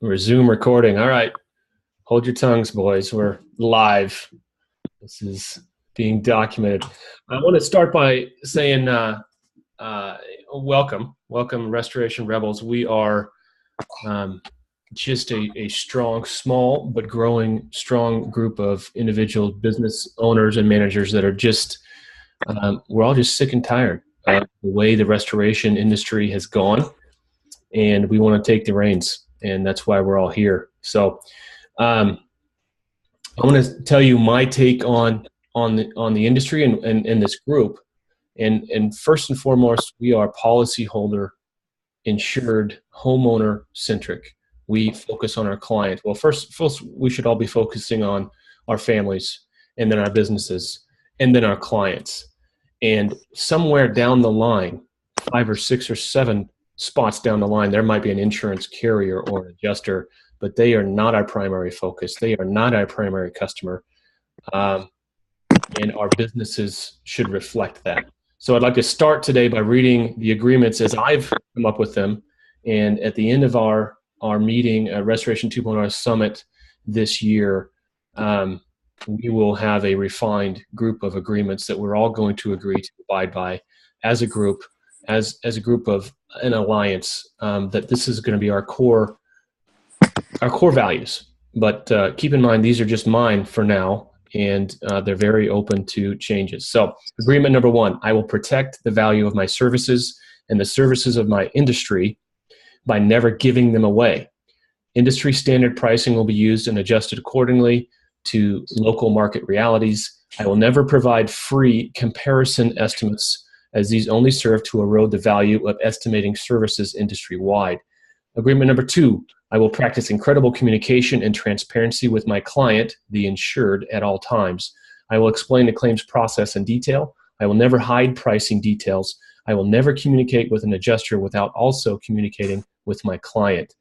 We're Zoom recording. All right. Hold your tongues, boys. We're live. This is being documented. I want to start by saying uh, welcome, Restoration Rebels. We are just a strong, small, but growing strong group of individual business owners and managers that are just, we're all just sick and tired of the way the restoration industry has gone. And we want to take the reins. And that's why we're all here. So I want to tell you my take on the industry and this group. And first and foremost, we are policyholder insured, homeowner centric. We focus on our client. Well, first, we should all be focusing on our families, and then our businesses, and then our clients. And somewhere down the line, 5 or 6 or 7 spots down the line, there might be an insurance carrier or an adjuster, but they are not our primary focus. They are not our primary customer. And our businesses should reflect that. So I'd like to start today by reading the agreements as I've come up with them. And at the end of our meeting, Restoration 2.0 Summit this year, we will have a refined group of agreements that we're all going to agree to abide by as a group, as a group of an alliance, that this is going to be our core values. But keep in mind, these are just mine for now, and they're very open to changes. So agreement number 1, I will protect the value of my services and the services of my industry by never giving them away. Industry standard pricing will be used and adjusted accordingly to local market realities. I will never provide free comparison estimates, as these only serve to erode the value of estimating services industry-wide. Agreement number 2, I will practice incredible communication and transparency with my client, the insured, at all times. I will explain the claims process in detail. I will never hide pricing details. I will never communicate with an adjuster without also communicating with my client.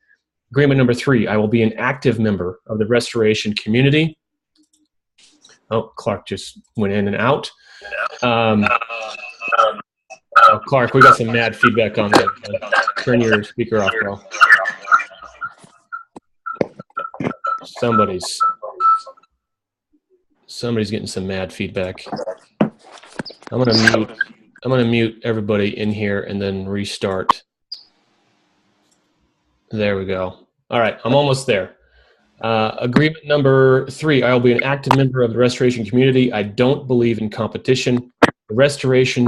Agreement number 3, I will be an active member of the restoration community. Oh, Clark just went in and out. Clark, we got some mad feedback on that. Turn your speaker off, bro. Somebody's getting some mad feedback. I'm gonna mute everybody in here and then restart. There we go. All right, I'm almost there. Agreement number 3, I will be an active member of the restoration community. I don't believe in competition. The restoration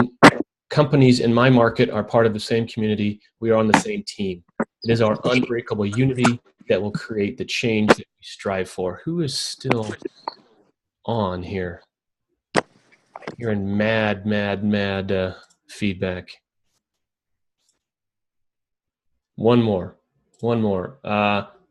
companies in my market are part of the same community. We are on the same team. It is our unbreakable unity that will create the change that we strive for. Who is still on here? Hearing mad feedback. One more.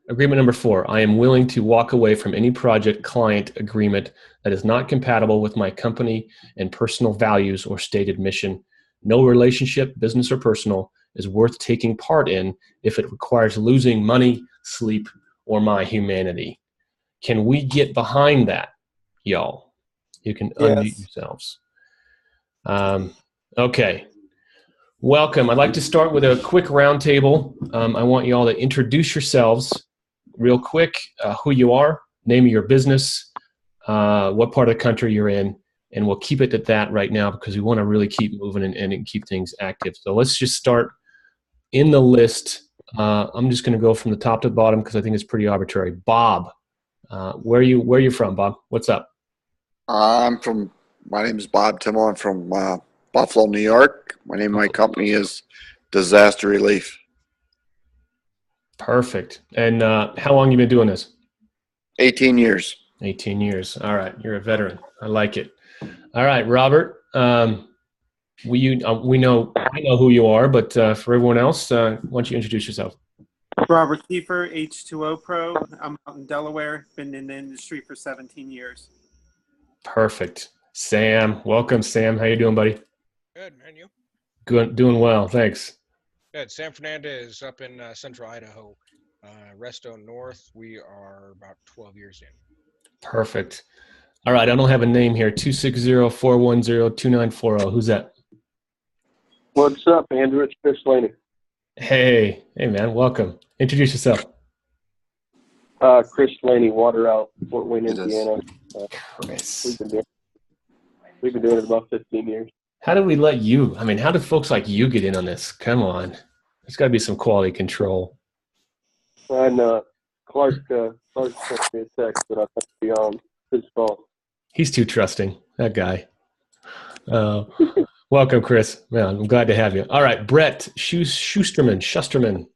Agreement number 4, I am willing to walk away from any project client agreement that is not compatible with my company and personal values or stated mission. No relationship, business or personal, is worth taking part in if it requires losing money, sleep, or my humanity. Can we get behind that, y'all? You can unmute yourselves. Okay. Welcome. I'd like to start with a quick roundtable. I want you all to introduce yourselves real quick, who you are, name of your business, what part of the country you're in, and we'll keep it at that right now because we want to really keep moving and keep things active. So let's just start in the list. I'm just going to go from the top to the bottom because I think it's pretty arbitrary. Bob, where are you from, Bob? What's up? My name is Bob Timmel. I'm from Buffalo, New York. My name of my company is Disaster Relief. Perfect. And how long you been doing this? 18 years. 18 years. All right. You're a veteran. I like it. All right, Robert. We know who you are, but for everyone else, why don't you introduce yourself? Robert Kiefer, H2O Pro. I'm out in Delaware. Been in the industry for 17 years. Perfect. Sam, welcome, Sam. How you doing, buddy? Good, man. You? Good, doing well. Thanks. Good. Sam Fernandez up in central Idaho. Resto North. We are about 12 years in. Perfect. All right. I don't have a name here. 260-410-2940. Who's that? What's up, Andrew? It's Chris Laney. Hey, man. Welcome. Introduce yourself. Chris Laney, Water Out, Fort Wayne, It is. Indiana. Chris. We've been doing it about 15 years. How do we let you? I mean, how do folks like you get in on this? Come on, there's got to be some quality control. And Clark sent me a text, but I think it'd be his fault. He's too trusting, that guy. Welcome, Chris. Man, I'm glad to have you. All right, Brett Schusterman.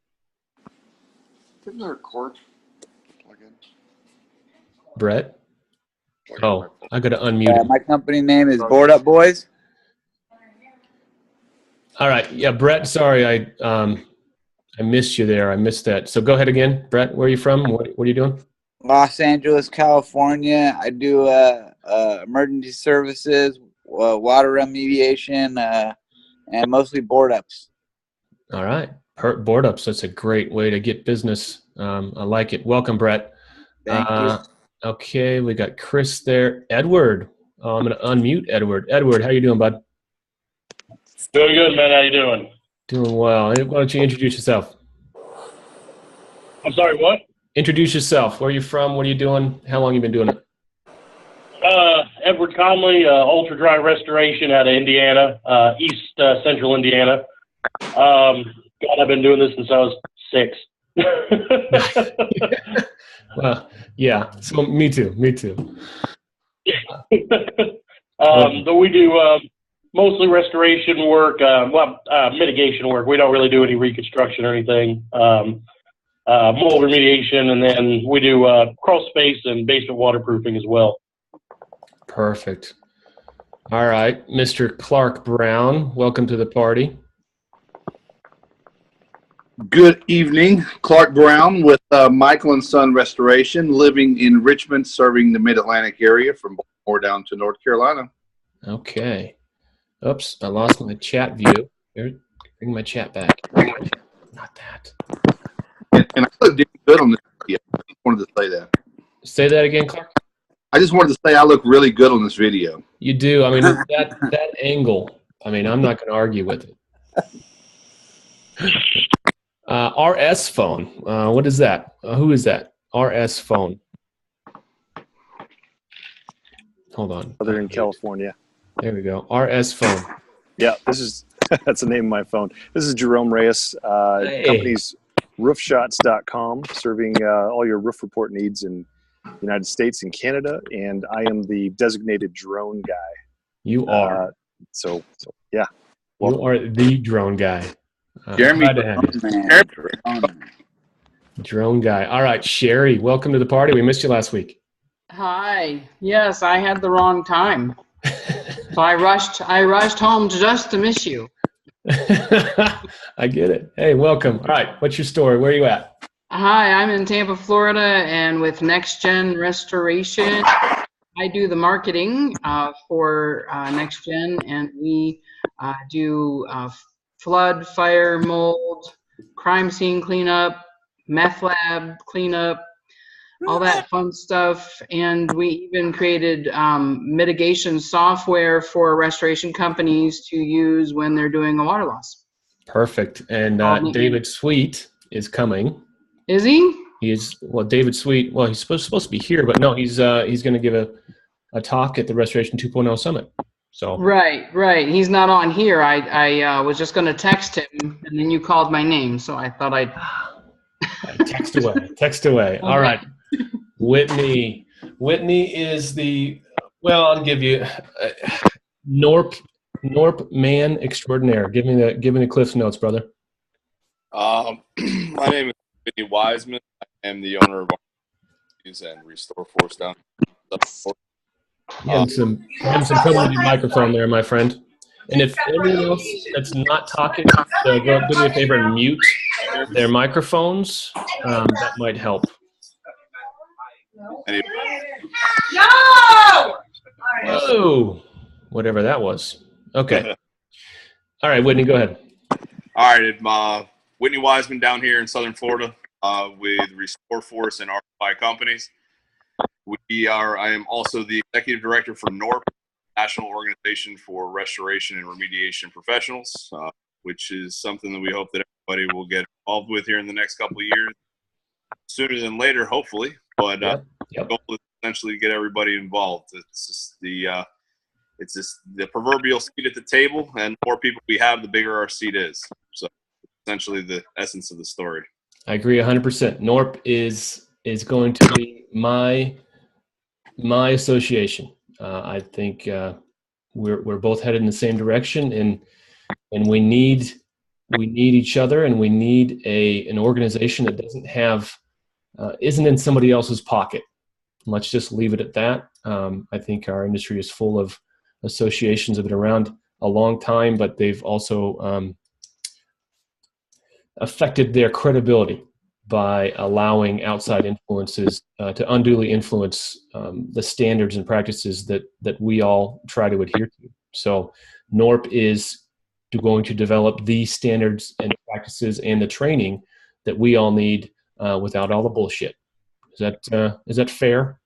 Isn't there a cord plug in? Brett? Oh, I got to unmute him. My company name is Board Up Boys. All right, yeah, Brett. Sorry, I missed you there. I missed that. So go ahead again, Brett. Where are you from? What are you doing? Los Angeles, California. I do emergency services, water remediation, and mostly board ups. All right, board ups. That's a great way to get business. I like it. Welcome, Brett. Thank you. Okay, we got Chris there. Edward. Oh, I'm going to unmute Edward. Edward, how you doing, bud? Doing good, man. How you doing? Doing well. Why don't you introduce yourself? I'm sorry, what? Introduce yourself. Where are you from? What are you doing? How long you been doing it? Edward Conley, Ultra Dry Restoration out of Indiana, East Central Indiana. God, I've been doing this since I was 6. Well, yeah. So me too. But we do mostly restoration work, mitigation work. We don't really do any reconstruction or anything. Mold remediation, and then we do crawl space and basement waterproofing as well. Perfect. All right, Mr. Clark Brown, welcome to the party. Good evening, Clark Brown with Michael and Son Restoration, living in Richmond, serving the Mid-Atlantic area from Baltimore down to North Carolina. Okay. Oops, I lost my chat view. Here, bring my chat back. Not that. And I look damn good on this video. I just wanted to say that. Say that again, Clark. I just wanted to say I look really good on this video. You do. I mean, that angle. I mean, I'm not going to argue with it. RS phone. What is that? Who is that? RS phone. Hold on. Southern California. There we go. RS phone. Yeah, that's the name of my phone. This is Jerome Reyes. Hey. Company's roofshots.com, serving all your roof report needs in the United States and Canada, and I am the designated drone guy. You are. So yeah. You are the drone guy. Jeremy, Glad to have you. Drone guy. All right, Sherry, welcome to the party. We missed you last week. Hi. Yes, I had the wrong time. So I rushed home just to miss you. I get it. Hey, welcome. All right, what's your story? Where are you at? Hi, I'm in Tampa, Florida, and with Next Gen Restoration, I do the marketing for Next Gen, and we do flood, fire, mold, crime scene cleanup, meth lab cleanup, all that fun stuff. And we even created mitigation software for restoration companies to use when they're doing a water loss. Perfect. And David Sweet is coming. Is he? He is. Well, David Sweet. Well, he's supposed to be here, but no, he's going to give a talk at the Restoration 2.0 Summit. So right. He's not on here. I was just going to text him, and then you called my name, so I thought I'd text away. All right. Whitney is the, well, I'll give you Norp man extraordinaire. Give me the Cliff's Notes, brother. My name is Whitney Wiseman. I am the owner of and Restore Force down. Having some trouble with your microphone there, my friend. And if anyone else that's not talking, do me a favor and mute their microphones. That might help. Anyway. No! Whoa! Whatever that was. Okay. All right, Whitney, go ahead. All right, Whitney Wiseman down here in Southern Florida with Restore Force and RFI Companies. I am also the executive director for NORP, National Organization for Restoration and Remediation Professionals, which is something that we hope that everybody will get involved with here in the next couple of years. sooner than later, hopefully. But Yep. the goal is essentially to get everybody involved. It's just the proverbial seat at the table, and the more people we have, the bigger our seat is. So essentially the essence of the story. I agree 100%. NORP is going to be my association. I think we're both headed in the same direction, and we need each other, and we need an organization that doesn't have isn't in somebody else's pocket. Let's just leave it at that. I think our industry is full of associations that have been around a long time, but they've also affected their credibility by allowing outside influences to unduly influence the standards and practices that we all try to adhere to. So NORP is going to develop the standards and practices and the training that we all need without all the bullshit. Is that fair?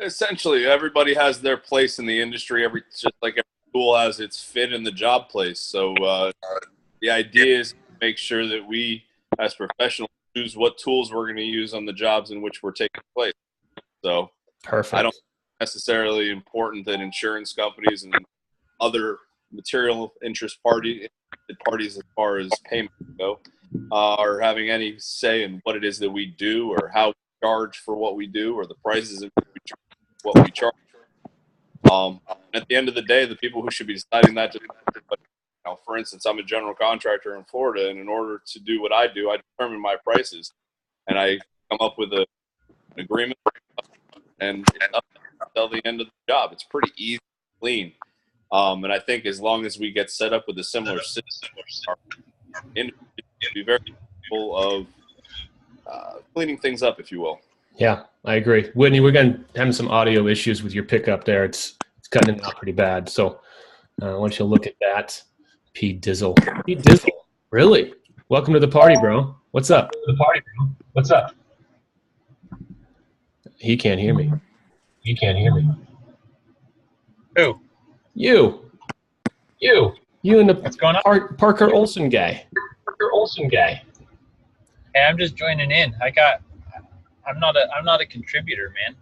Essentially, everybody has their place in the industry. Just like every school has its fit in the job place. So the idea is to make sure that we, as professionals, choose what tools we're going to use on the jobs in which we're taking place. So perfect. I don't think it's necessarily important that insurance companies and other material interest parties, as far as payments go, are having any say in what it is that we do or how we charge for what we do or the prices of what we charge. At the end of the day, the people who should be deciding that, for instance, I'm a general contractor in Florida, and in order to do what I do, I determine my prices, and I come up with an agreement, and up until the end of the job, it's pretty easy, clean. And I think as long as we get set up with a similar system, our industry will be very capable of cleaning things up, if you will. Yeah, I agree. Whitney, we're having some audio issues with your pickup there. It's cutting out pretty bad. So I want you to look at that. Pete Dizzle. Pete Dizzle. Really? Welcome to the party, bro. What's up? He can't hear me. Who? You and the What's going on? Parker Olson guy. Hey, I'm just joining in. I'm not a contributor, man.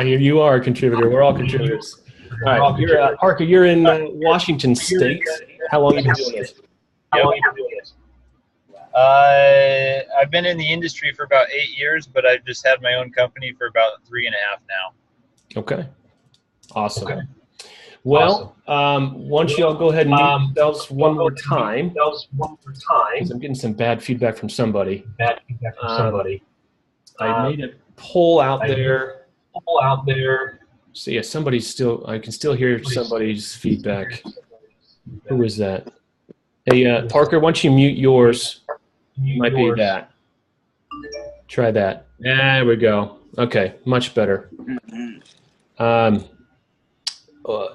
You are a contributor. We're all contributors. All right, Parker, you're in Washington State. How long have you been doing this? I've been in the industry for about 8 years, but I've just had my own company for about 3.5 now. Okay. Awesome. Okay. Well, why don't y'all go ahead and mute yourselves one more time. Because I'm getting some bad feedback from somebody. I made a poll out there. So yeah, I can still hear somebody's feedback. Who is that? Hey, Parker, why don't you mute yours? Might be that. Try that. There we go. Okay, much better.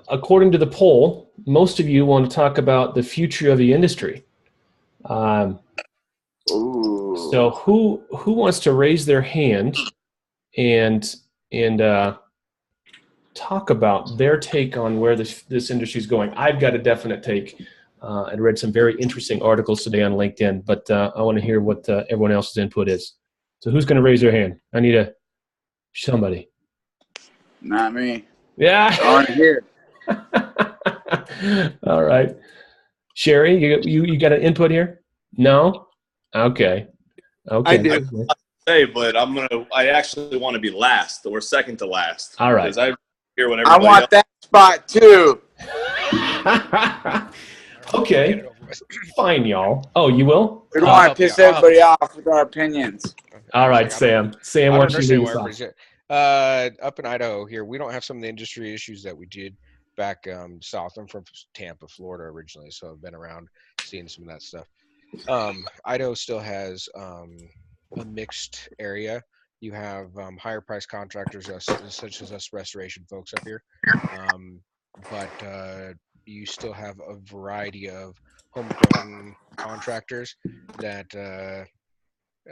According to the poll, most of you want to talk about the future of the industry. So who wants to raise their hand and talk about their take on where this industry is going? I've got a definite take. I read some very interesting articles today on LinkedIn, but I want to hear what everyone else's input is. So who's going to raise their hand? I need somebody. Not me. Yeah. On here. All right. Sherry, you got an input here? No? Okay. I do. But I actually want to be last or second to last. All right. Because I hear what I want that spot too. Okay. Fine, y'all. Oh, you will? We don't want to piss everybody off with our opinions. All right, Sam. Sam, why don't you lead us off? Up in Idaho here, we don't have some of the industry issues that we did back south. I'm from Tampa, Florida originally, so I've been around seeing some of that stuff. Idaho still has a mixed area. You have higher price contractors such as us restoration folks up here, but you still have a variety of homegrown contractors that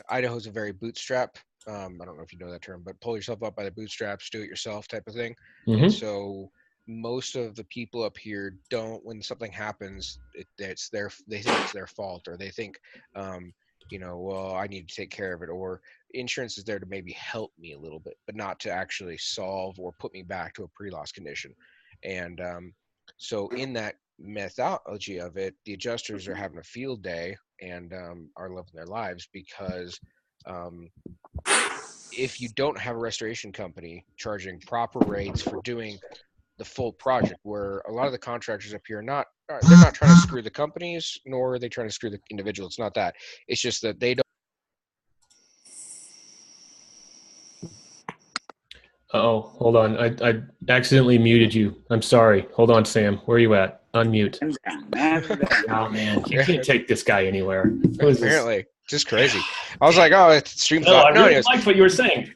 Idaho's a very bootstrap. I don't know if you know that term, but pull yourself up by the bootstraps, do it yourself type of thing. Mm-hmm. And so most of the people up here don't, when something happens, they think it's their fault, or they think well, I need to take care of it, or insurance is there to maybe help me a little bit, but not to actually solve or put me back to a pre-loss condition. And so in that methodology of it, the adjusters are having a field day and are living their lives because if you don't have a restoration company charging proper rates for doing the full project, where a lot of the contractors up here they're not trying to screw the companies, nor are they trying to screw the individual. It's not that. It's just that they don't. Oh, hold on. I accidentally muted you. I'm sorry. Hold on, Sam. Where are you at? Unmute. Oh, man. You can't take this guy anywhere. Who is this? Apparently. Just crazy. I was like, oh, it's stream No, thought. I really liked what you were saying.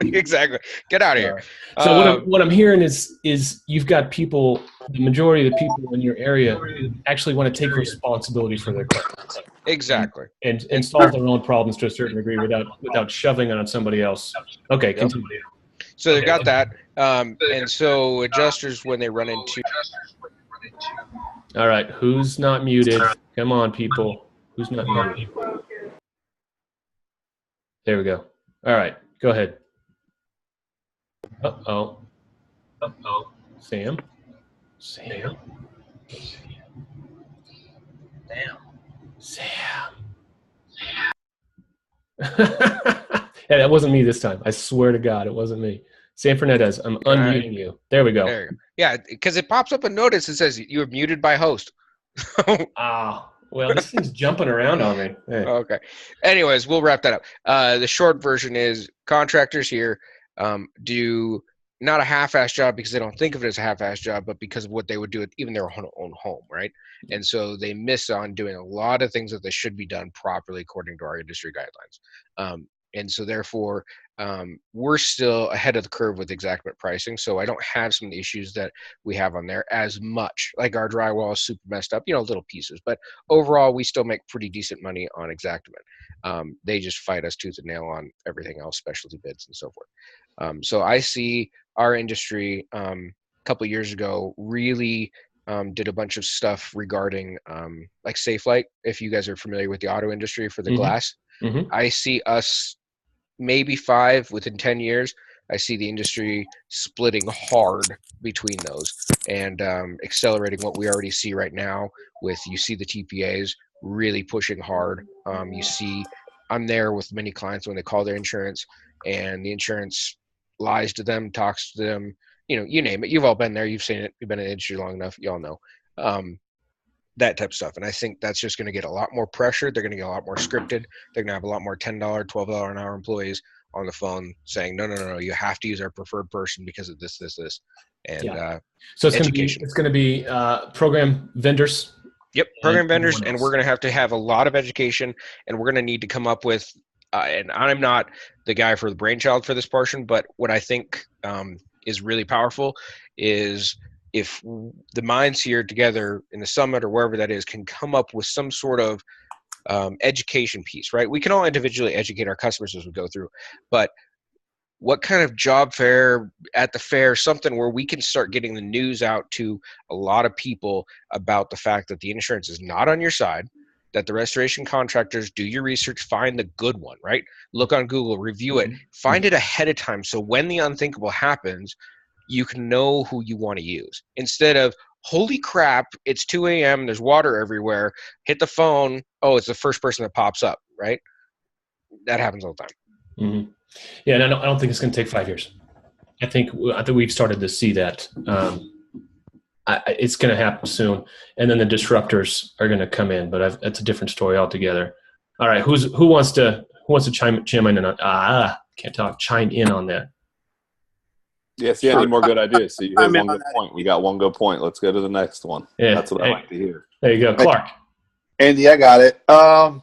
Exactly. Get out of here. So what I'm hearing is you've got people, the majority of the people in your area actually want to take responsibility for their clients. Exactly. And solve their own problems to a certain degree without shoving it on somebody else. Okay, continue. So they've got that. And so adjusters, when they run into. All right, who's not muted? Come on, people. Who's not muted? There we go. All right, go ahead. Uh-oh. Sam? Damn. Sam. Yeah, that wasn't me this time. I swear to God, it wasn't me. Sam Fernandez, I'm unmuting you. There we go. There you go. Yeah, because it pops up a notice that says you are muted by host. Well, this thing's jumping around on me. Hey. Okay. Anyways, we'll wrap that up. The short version is contractors here do not a half-ass job because they don't think of it as a half-ass job, but because of what they would do at even their own home, right? And so they miss on doing a lot of things that they should be done properly according to our industry guidelines. And so therefore, we're still ahead of the curve with exactment pricing. So I don't have some of the issues that we have on there as much. Like our drywall is super messed up, little pieces. But overall, we still make pretty decent money on exactment. They just fight us tooth and nail on everything else, specialty bids and so forth. So I see our industry a couple of years ago really did a bunch of stuff regarding like Safelite. If you guys are familiar with the auto industry for the glass, I see us maybe 5 within 10 years. I see the industry splitting hard between those and accelerating what we already see right now with, you see the TPAs really pushing hard. You see, I'm there with many clients when they call their insurance and the insurance lies to them, talks to them, you name it. You've all been there. You've seen it. You've been in the industry long enough. You all know. That type of stuff. And I think that's just going to get a lot more pressure. They're going to get a lot more scripted. They're going to have a lot more $10, $12 an hour employees on the phone saying, no, you have to use our preferred person because of this. And so it's going to be program vendors. Yep, program vendors. And we're going to have a lot of education, and we're going to need to come up with, and I'm not the guy for the brainchild for this portion, but what I think is really powerful is if the minds here together in the summit or wherever that is can come up with some sort of education piece, right? We can all individually educate our customers as we go through, but what kind of job fair at the fair, something where we can start getting the news out to a lot of people about the fact that the insurance is not on your side, that the restoration contractors, do your research, find the good one, right? Look on Google, review it, find it ahead of time. So when the unthinkable happens, you can know who you want to use instead of, holy crap, it's 2 a.m. There's water everywhere. Hit the phone. Oh, it's the first person that pops up, right? That happens all the time. Yeah, and I don't think it's going to take 5 years. I think we've started to see that. It's going to happen soon, and then the disruptors are going to come in. But that's a different story altogether. All right, who wants to chime in on? Chime in on that. Yes, yeah, I need more good ideas. So you hit one good point. We got one good point. Let's go to the next one. Yeah, that's what I like to hear. There you go, Clark. Andy, I got it. I'm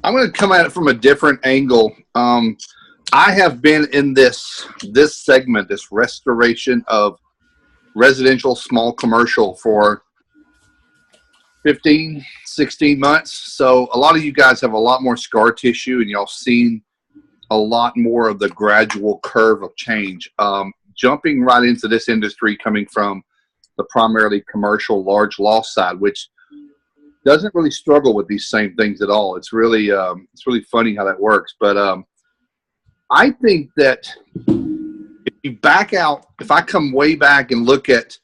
going to come at it from a different angle. I have been in this segment, this restoration of residential small commercial for 15, 16 months. So a lot of you guys have a lot more scar tissue, and y'all seen a lot more of the gradual curve of change. Jumping right into this industry coming from the primarily commercial large loss side, which doesn't really struggle with these same things at all. It's really funny how that works. But I think that if you back out, if I come way back and look at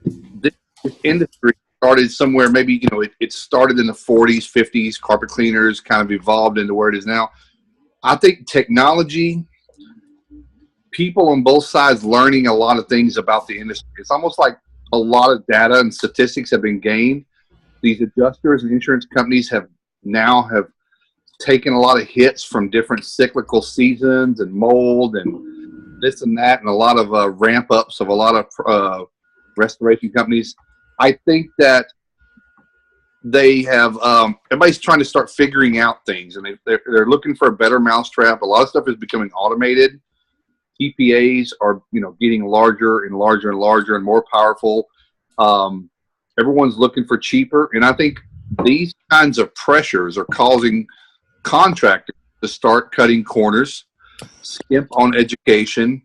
this industry, started somewhere, maybe, it started in the 40s, 50s, carpet cleaners kind of evolved into where it is now. I think technology, people on both sides learning a lot of things about the industry. It's almost like a lot of data and statistics have been gained. These adjusters and insurance companies have taken a lot of hits from different cyclical seasons and mold and this and that, and a lot of ramp ups of a lot of restoration companies. I think that they have everybody's trying to start figuring out things, and they're looking for a better mousetrap. A lot of stuff is becoming automated. TPAs are getting larger and larger and larger and more powerful. Everyone's looking for cheaper, and I think these kinds of pressures are causing contractors to start cutting corners, skimp on education.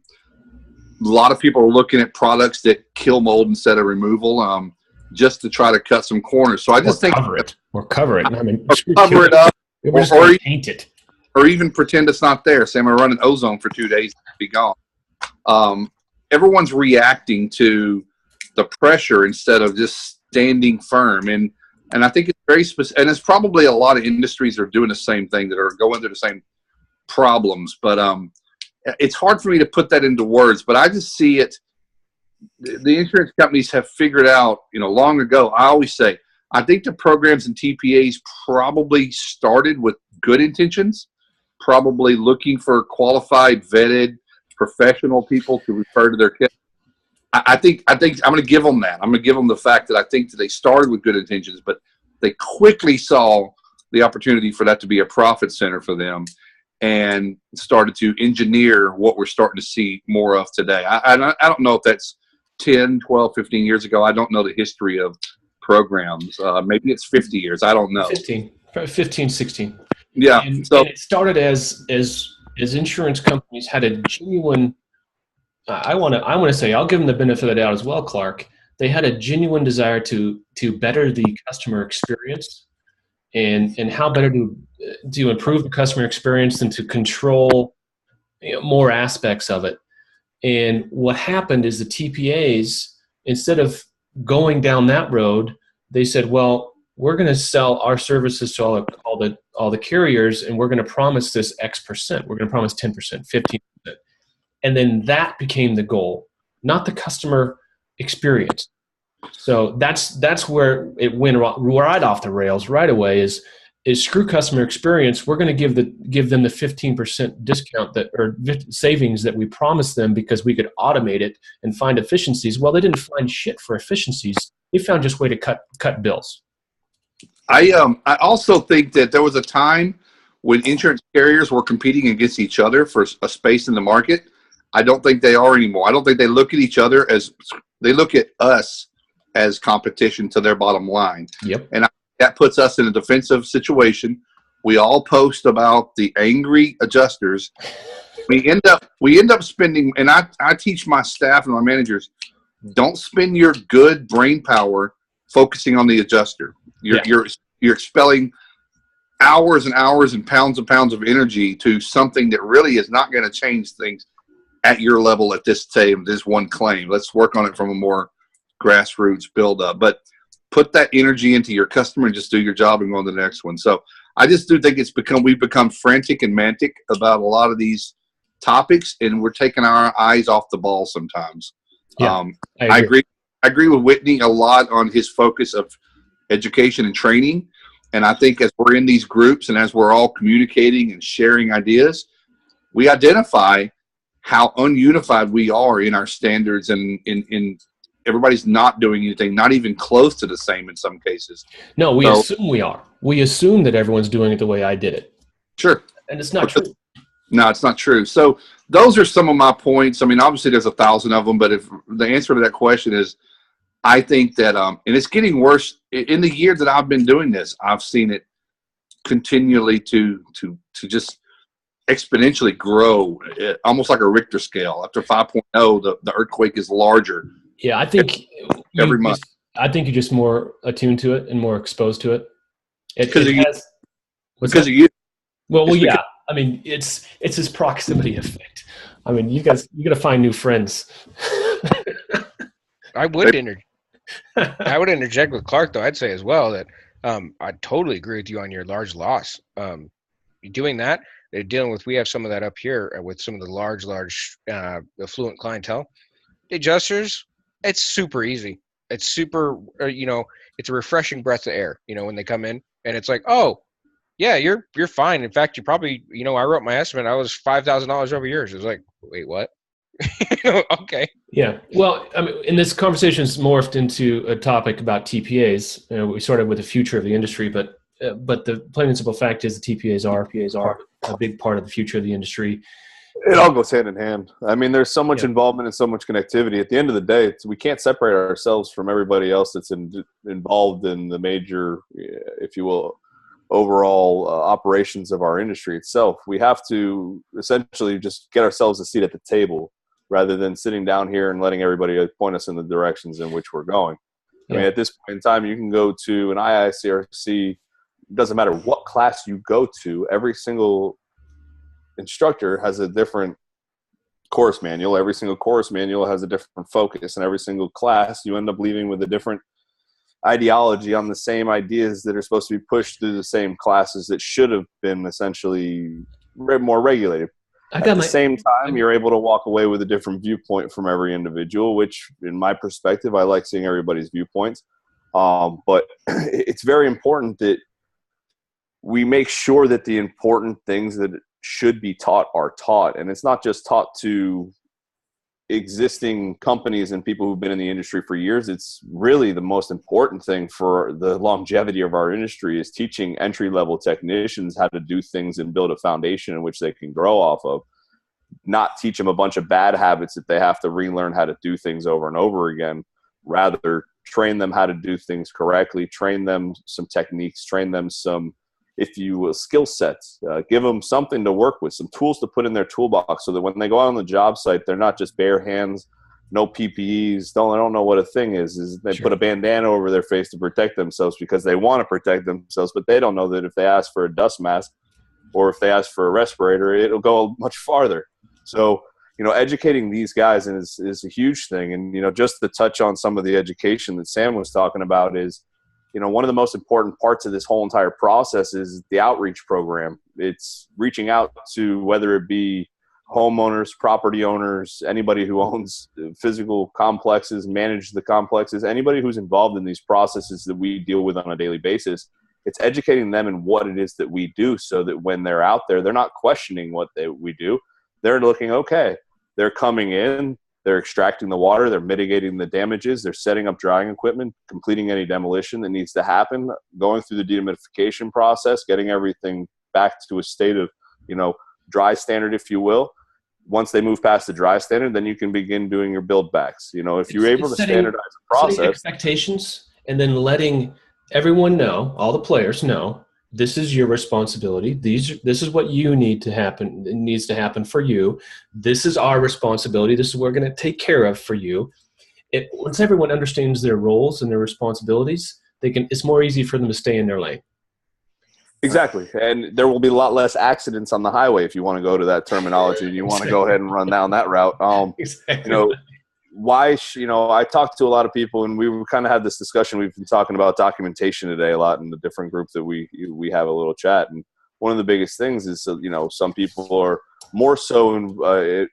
A lot of people are looking at products that kill mold instead of removal, just to try to cut some corners. So I just think cover it. I mean, cover it up, or paint it, or even pretend it's not there. Say I'm gonna run an ozone for 2 days, and be gone. Everyone's reacting to the pressure instead of just standing firm, and I think it's very specific. And it's probably a lot of industries are doing the same thing, that are going through the same problems. But it's hard for me to put that into words. But I just see it. The insurance companies have figured out, long ago. I always say, I think the programs and TPAs probably started with good intentions, probably looking for qualified, vetted, professional people to refer to their kids. I think I'm going to give them that. I'm going to give them the fact that I think that they started with good intentions, but they quickly saw the opportunity for that to be a profit center for them, and started to engineer what we're starting to see more of today. I don't know if that's 10, 12, 15 years ago. I don't know the history of programs. Maybe it's 50 years. I don't know. 15, 16. Yeah. And it started as insurance companies had a genuine, I want to say, I'll give them the benefit of the doubt as well, Clark. They had a genuine desire to better the customer experience, and how better to improve the customer experience and to control more aspects of it. And what happened is the TPAs, instead of going down that road, they said, well, we're going to sell our services to all the carriers, and we're going to promise this X percent. We're going to promise 10%, 15%. And then that became the goal, not the customer experience. So that's where it went right off the rails right away, is screw customer experience. We're going to give them the 15% discount or savings that we promised them, because we could automate it and find efficiencies. Well, they didn't find shit for efficiencies. They found just way to cut bills. I also think that there was a time when insurance carriers were competing against each other for a space in the market. I don't think they are anymore. I don't think they look at each other they look at us as competition to their bottom line. Yep. And that puts us in a defensive situation. We all post about the angry adjusters. We end up spending, and I teach my staff and my managers, don't spend your good brain power focusing on the adjuster. You're expelling hours and hours and pounds of energy to something that really is not going to change things at your level at this time. This one claim. Let's work on it from a more grassroots build up. But put that energy into your customer and just do your job and go on to the next one. So I just do think we've become frantic and manic about a lot of these topics, and we're taking our eyes off the ball sometimes. Yeah, I agree with Whitney a lot on his focus of education and training. And I think as we're in these groups and as we're all communicating and sharing ideas, we identify how ununified we are in our standards, and in everybody's not doing anything, not even close to the same in some cases. No, we assume we are. We assume that everyone's doing it the way I did it. Sure. And it's not true. No, it's not true. So those are some of my points. I mean, obviously there's 1,000 of them, but if the answer to that question is, I think that, and it's getting worse. In the year that I've been doing this, I've seen it continually to just exponentially grow, almost like a Richter scale. After 5.0, the earthquake is larger. Yeah, I think every month. I think you're just more attuned to it and more exposed to it. It has. Because of you. Well, yeah. I mean, it's his proximity effect. I mean, you got to find new friends. I would interject with Clark, though. I'd say as well that I totally agree with you on your large loss. Doing that, they're dealing with. We have some of that up here with some of the large affluent clientele. The adjusters, it's super easy. It's super, it's a refreshing breath of air. When they come in, and it's like, oh, yeah, you're fine. In fact, you probably, I wrote my estimate. I was $5,000 over yours. It was like, wait, what? Okay. Yeah. Well, I mean, and this conversation has morphed into a topic about TPAs. We started with the future of the industry, but the plain and simple fact is the TPAs are a big part of the future of the industry. It all goes hand in hand. I mean, there's so much involvement and so much connectivity. At the end of the day, we can't separate ourselves from everybody else that's involved in the major, if you will, overall operations of our industry itself. We have to essentially just get ourselves a seat at the table rather than sitting down here and letting everybody point us in the directions in which we're going. I mean, at this point in time, you can go to an IICRC. It doesn't matter what class you go to. Every single instructor has a different course manual. Every single course manual has a different focus, and every single class you end up leaving with a different ideology on the same ideas that are supposed to be pushed through the same classes that should have been essentially more regulated. At the same time, you're able to walk away with a different viewpoint from every individual, which in my perspective, I like seeing everybody's viewpoints. But it's very important that we make sure that the important things that should be taught are taught. And it's not just taught to existing companies and people who've been in the industry for years. It's really the most important thing for the longevity of our industry is teaching entry-level technicians how to do things and build a foundation in which they can grow off of, not teach them a bunch of bad habits that they have to relearn how to do things over and over again. Rather, train them how to do things correctly, train them some techniques, train them some, if you will, skill sets, give them something to work with, some tools to put in their toolbox so that when they go out on the job site, they're not just bare hands, no PPEs, they don't know what a thing is they put a bandana over their face to protect themselves because they want to protect themselves, but they don't know that if they ask for a dust mask or if they ask for a respirator, it'll go much farther. So, educating these guys is a huge thing. And, just to touch on some of the education that Sam was talking about is, one of the most important parts of this whole entire process is the outreach program. It's reaching out to whether it be homeowners, property owners, anybody who owns physical complexes, manage the complexes, anybody who's involved in these processes that we deal with on a daily basis. It's educating them in what it is that we do so that when they're out there, they're not questioning what we do. They're looking, okay, they're coming in, they're extracting the water, they're mitigating the damages, they're setting up drying equipment, completing any demolition that needs to happen, going through the dehumidification process, getting everything back to a state of, dry standard, if you will. Once they move past the dry standard, then you can begin doing your build backs. If you're able to standardize the process. Setting expectations and then letting everyone know, all the players know, this is your responsibility. This is what you need to happen. It needs to happen for you. This is our responsibility. This is what we're going to take care of for you. Once everyone understands their roles and their responsibilities, it's more easy for them to stay in their lane. Exactly. And there will be a lot less accidents on the highway if you want to go to that terminology and you want to go ahead and run down that route. Exactly. I talked to a lot of people and we kind of had this discussion. We've been talking about documentation today a lot in the different group that we have a little chat. And one of the biggest things is, some people are more so,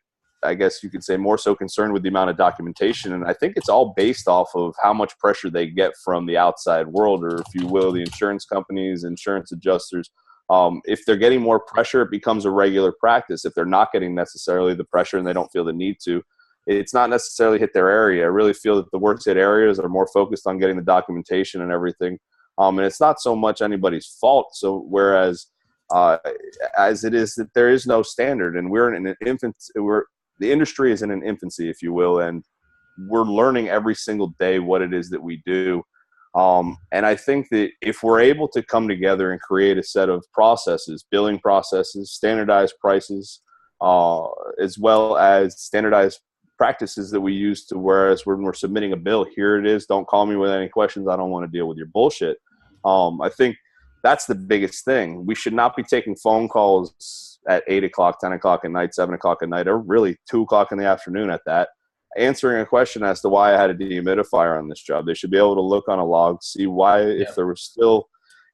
I guess you could say more so concerned with the amount of documentation. And I think it's all based off of how much pressure they get from the outside world, or if you will, the insurance companies, insurance adjusters. If they're getting more pressure, it becomes a regular practice. If they're not getting necessarily the pressure and they don't feel the need to, it's not necessarily hit their area. I really feel that the worst hit areas are more focused on getting the documentation and everything. And it's not so much anybody's fault. So whereas as it is that there is no standard and we're in an infancy, the industry is in an infancy, if you will, and we're learning every single day what it is that we do. And I think that if we're able to come together and create a set of processes, billing processes, standardized prices, as well as standardized practices that we use to, whereas when we're submitting a bill, here it is, don't call me with any questions, I don't want to deal with your bullshit. I think That's the biggest thing. We should not be taking phone calls at 8 o'clock, 10 o'clock at night, 7 o'clock at night, or really 2 o'clock in the afternoon at that, answering a question as to why I had a dehumidifier on this job. They should be able to look on a log, see why, if there was still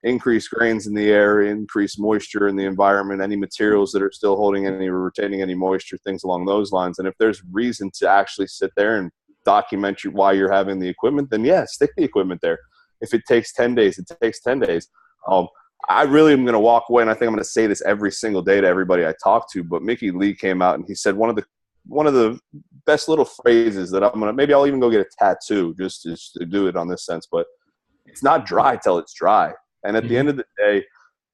increased grains in the air, increased moisture in the environment, any materials that are still holding any or retaining any moisture, things along those lines. And if there's reason to actually sit there and document why you're having the equipment, then yeah, stick the equipment there. If it takes 10 days, it takes 10 days. I really am going to walk away, and I think I'm going to say this every single day to everybody I talk to, but Mickey Lee came out and he said one of the best little phrases that I'm going to, maybe I'll even go get a tattoo just to do it on this sense, but it's not dry till it's dry. And at the end of the day,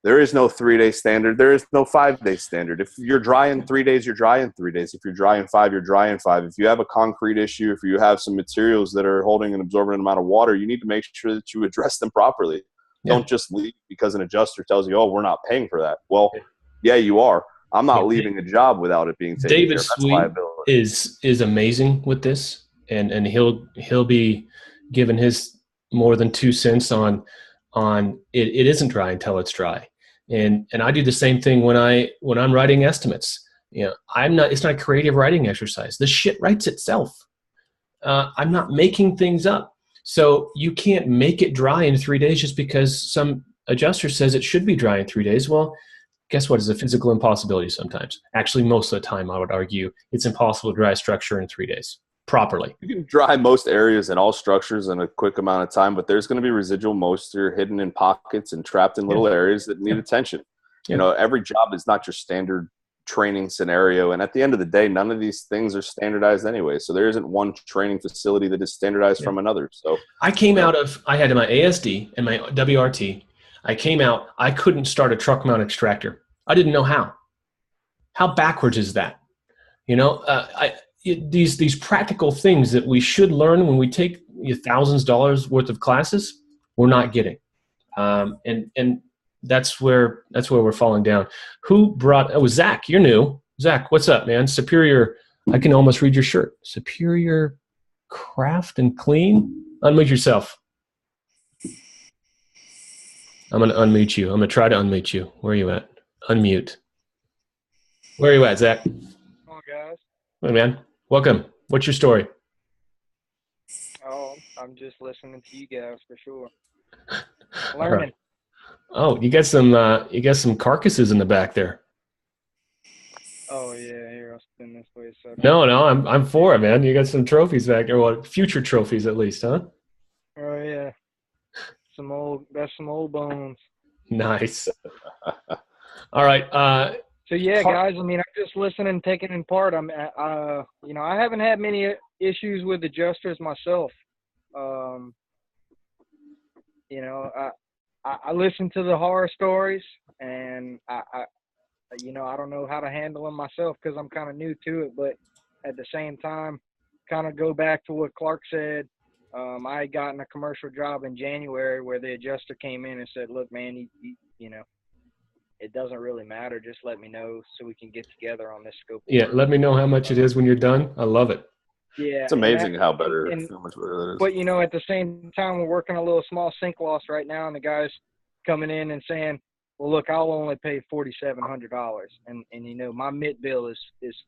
there is no 3-day standard. There is no 5-day standard. If you're dry in 3 days, you're dry in 3 days. If you're dry in 5, you're dry in 5. If you have a concrete issue, if you have some materials that are holding an absorbent amount of water, you need to make sure that you address them properly. Don't just leave because an adjuster tells you, oh, we're not paying for that. Well, yeah, you are. I'm not leaving a job without it being taken David care of. That's Sweet liability. is amazing with this, and he'll be giving his more than 2 cents on it isn't dry until it's dry. And I do the same thing when I'm writing estimates. You know, it's not a creative writing exercise. The shit writes itself. I'm not making things up. So you can't make it dry in 3 days just because some adjuster says it should be dry in 3 days. Well, guess what? It's a physical impossibility sometimes. Actually, most of the time, I would argue, it's impossible to dry a structure in 3 days properly. You can dry most areas and all structures in a quick amount of time, but there's going to be residual moisture hidden in pockets and trapped in little areas that need attention. You know, every job is not your standard training scenario, and at the end of the day, none of these things are standardized anyway. So there isn't one training facility that is standardized from another. So I came out of, I had my ASD and my WRT. I came out, I couldn't start a truck mount extractor. I didn't know how. How backwards is that? You know, these practical things that we should learn when we take thousands of dollars worth of classes, we're not getting. And that's where we're falling down. Who brought, oh, Zach, you're new. Zach, what's up, man? Superior, I can almost read your shirt. Superior Craft and Clean. Unmute yourself. I'm going to unmute you. I'm going to try to unmute you. Where are you at? Unmute. Where are you at, Zach? Come on, guys. Hey, man. Welcome. What's your story? Oh, I'm just listening to you guys for sure. All Learning. right. Oh, you got some carcasses in the back there. Oh yeah, here I'll spin this way. So No, I'm for it, man. You got some trophies back there. Well, future trophies at least, huh? Oh yeah, some old bones. Nice. All right. So yeah, guys. I mean, I'm just listening and taking in part. I haven't had many issues with adjusters myself. I listen to the horror stories, and I don't know how to handle them myself because I'm kind of new to it. But at the same time, kind of go back to what Clark said. I had gotten a commercial job in January where the adjuster came in and said, "Look, man, it doesn't really matter. Just let me know so we can get together on this scope." Yeah, let me know how much it is when you're done. I love it. Yeah, it's amazing how much better that is. But at the same time, we're working a little small sink loss right now, and the guy's coming in and saying, "Well, look, I'll only pay $4,700, and my mid bill is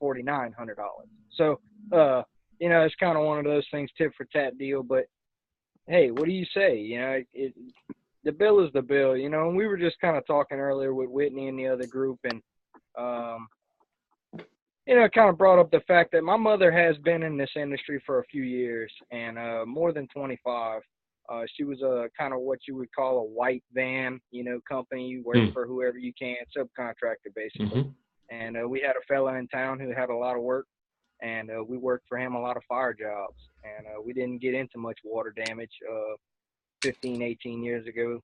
$4,900." So, it's kind of one of those things, tit for tat deal. But hey, what do you say? The bill is the bill, And we were just kind of talking earlier with Whitney and the other group, and it kind of brought up the fact that my mother has been in this industry for a few years, and more than 25. She was a kind of what you would call a white van, company. You work for whoever you can, subcontractor basically. And we had a fella in town who had a lot of work, and we worked for him a lot of fire jobs. And we didn't get into much water damage 15, 18 years ago.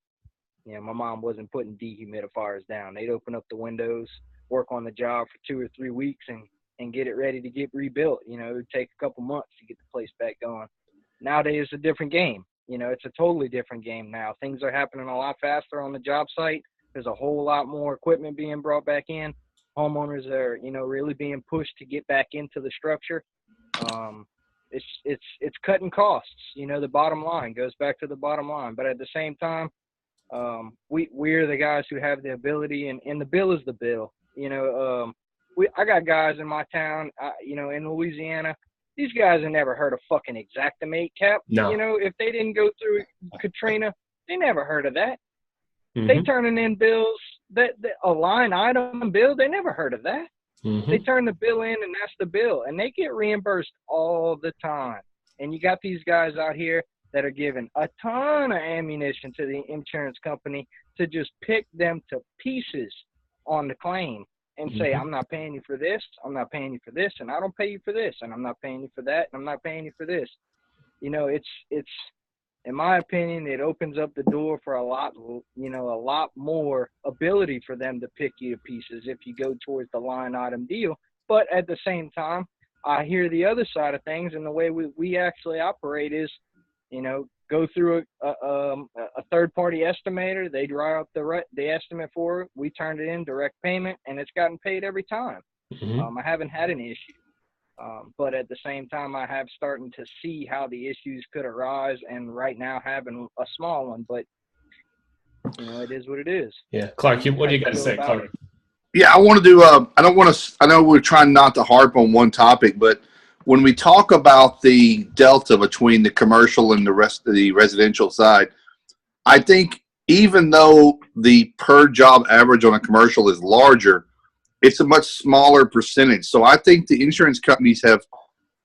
My mom wasn't putting dehumidifiers down. They'd open up the windows, work on the job for 2 or 3 weeks, and get it ready to get rebuilt. It would take a couple months to get the place back going. Nowadays, it's a different game. It's a totally different game now. Things are happening a lot faster on the job site. There's a whole lot more equipment being brought back in. Homeowners are, really being pushed to get back into the structure. It's cutting costs. The bottom line goes back to the bottom line. But at the same time, we're the guys who have the ability, and the bill is the bill. I got guys in my town, in Louisiana. These guys have never heard of fucking Exactimate Cap. No. If they didn't go through Katrina, they never heard of that. Mm-hmm. They turning in bills that a line item bill. They never heard of that. Mm-hmm. They turn the bill in, and that's the bill, and they get reimbursed all the time. And you got these guys out here that are giving a ton of ammunition to the insurance company to just pick them to pieces on the claim and say, I'm not paying you for this, I'm not paying you for this, and I don't pay you for this, and I'm not paying you for that, and I'm not paying you for this. It's in my opinion, it opens up the door for a lot more ability for them to pick you to pieces if you go towards the line item deal. But at the same time, I hear the other side of things, and the way we actually operate is, go through a third-party estimator. They draw up the estimate for it. We turn it in direct payment, and it's gotten paid every time. Mm-hmm. I haven't had an issue. But at the same time, I have starting to see how the issues could arise, and right now having a small one. But it is what it is. Yeah, Clark, what do you got to say, Clark? Yeah, I want to do. I know we're trying not to harp on one topic, but when we talk about the delta between the commercial and the rest of the residential side, I think even though the per job average on a commercial is larger, it's a much smaller percentage. So I think the insurance companies have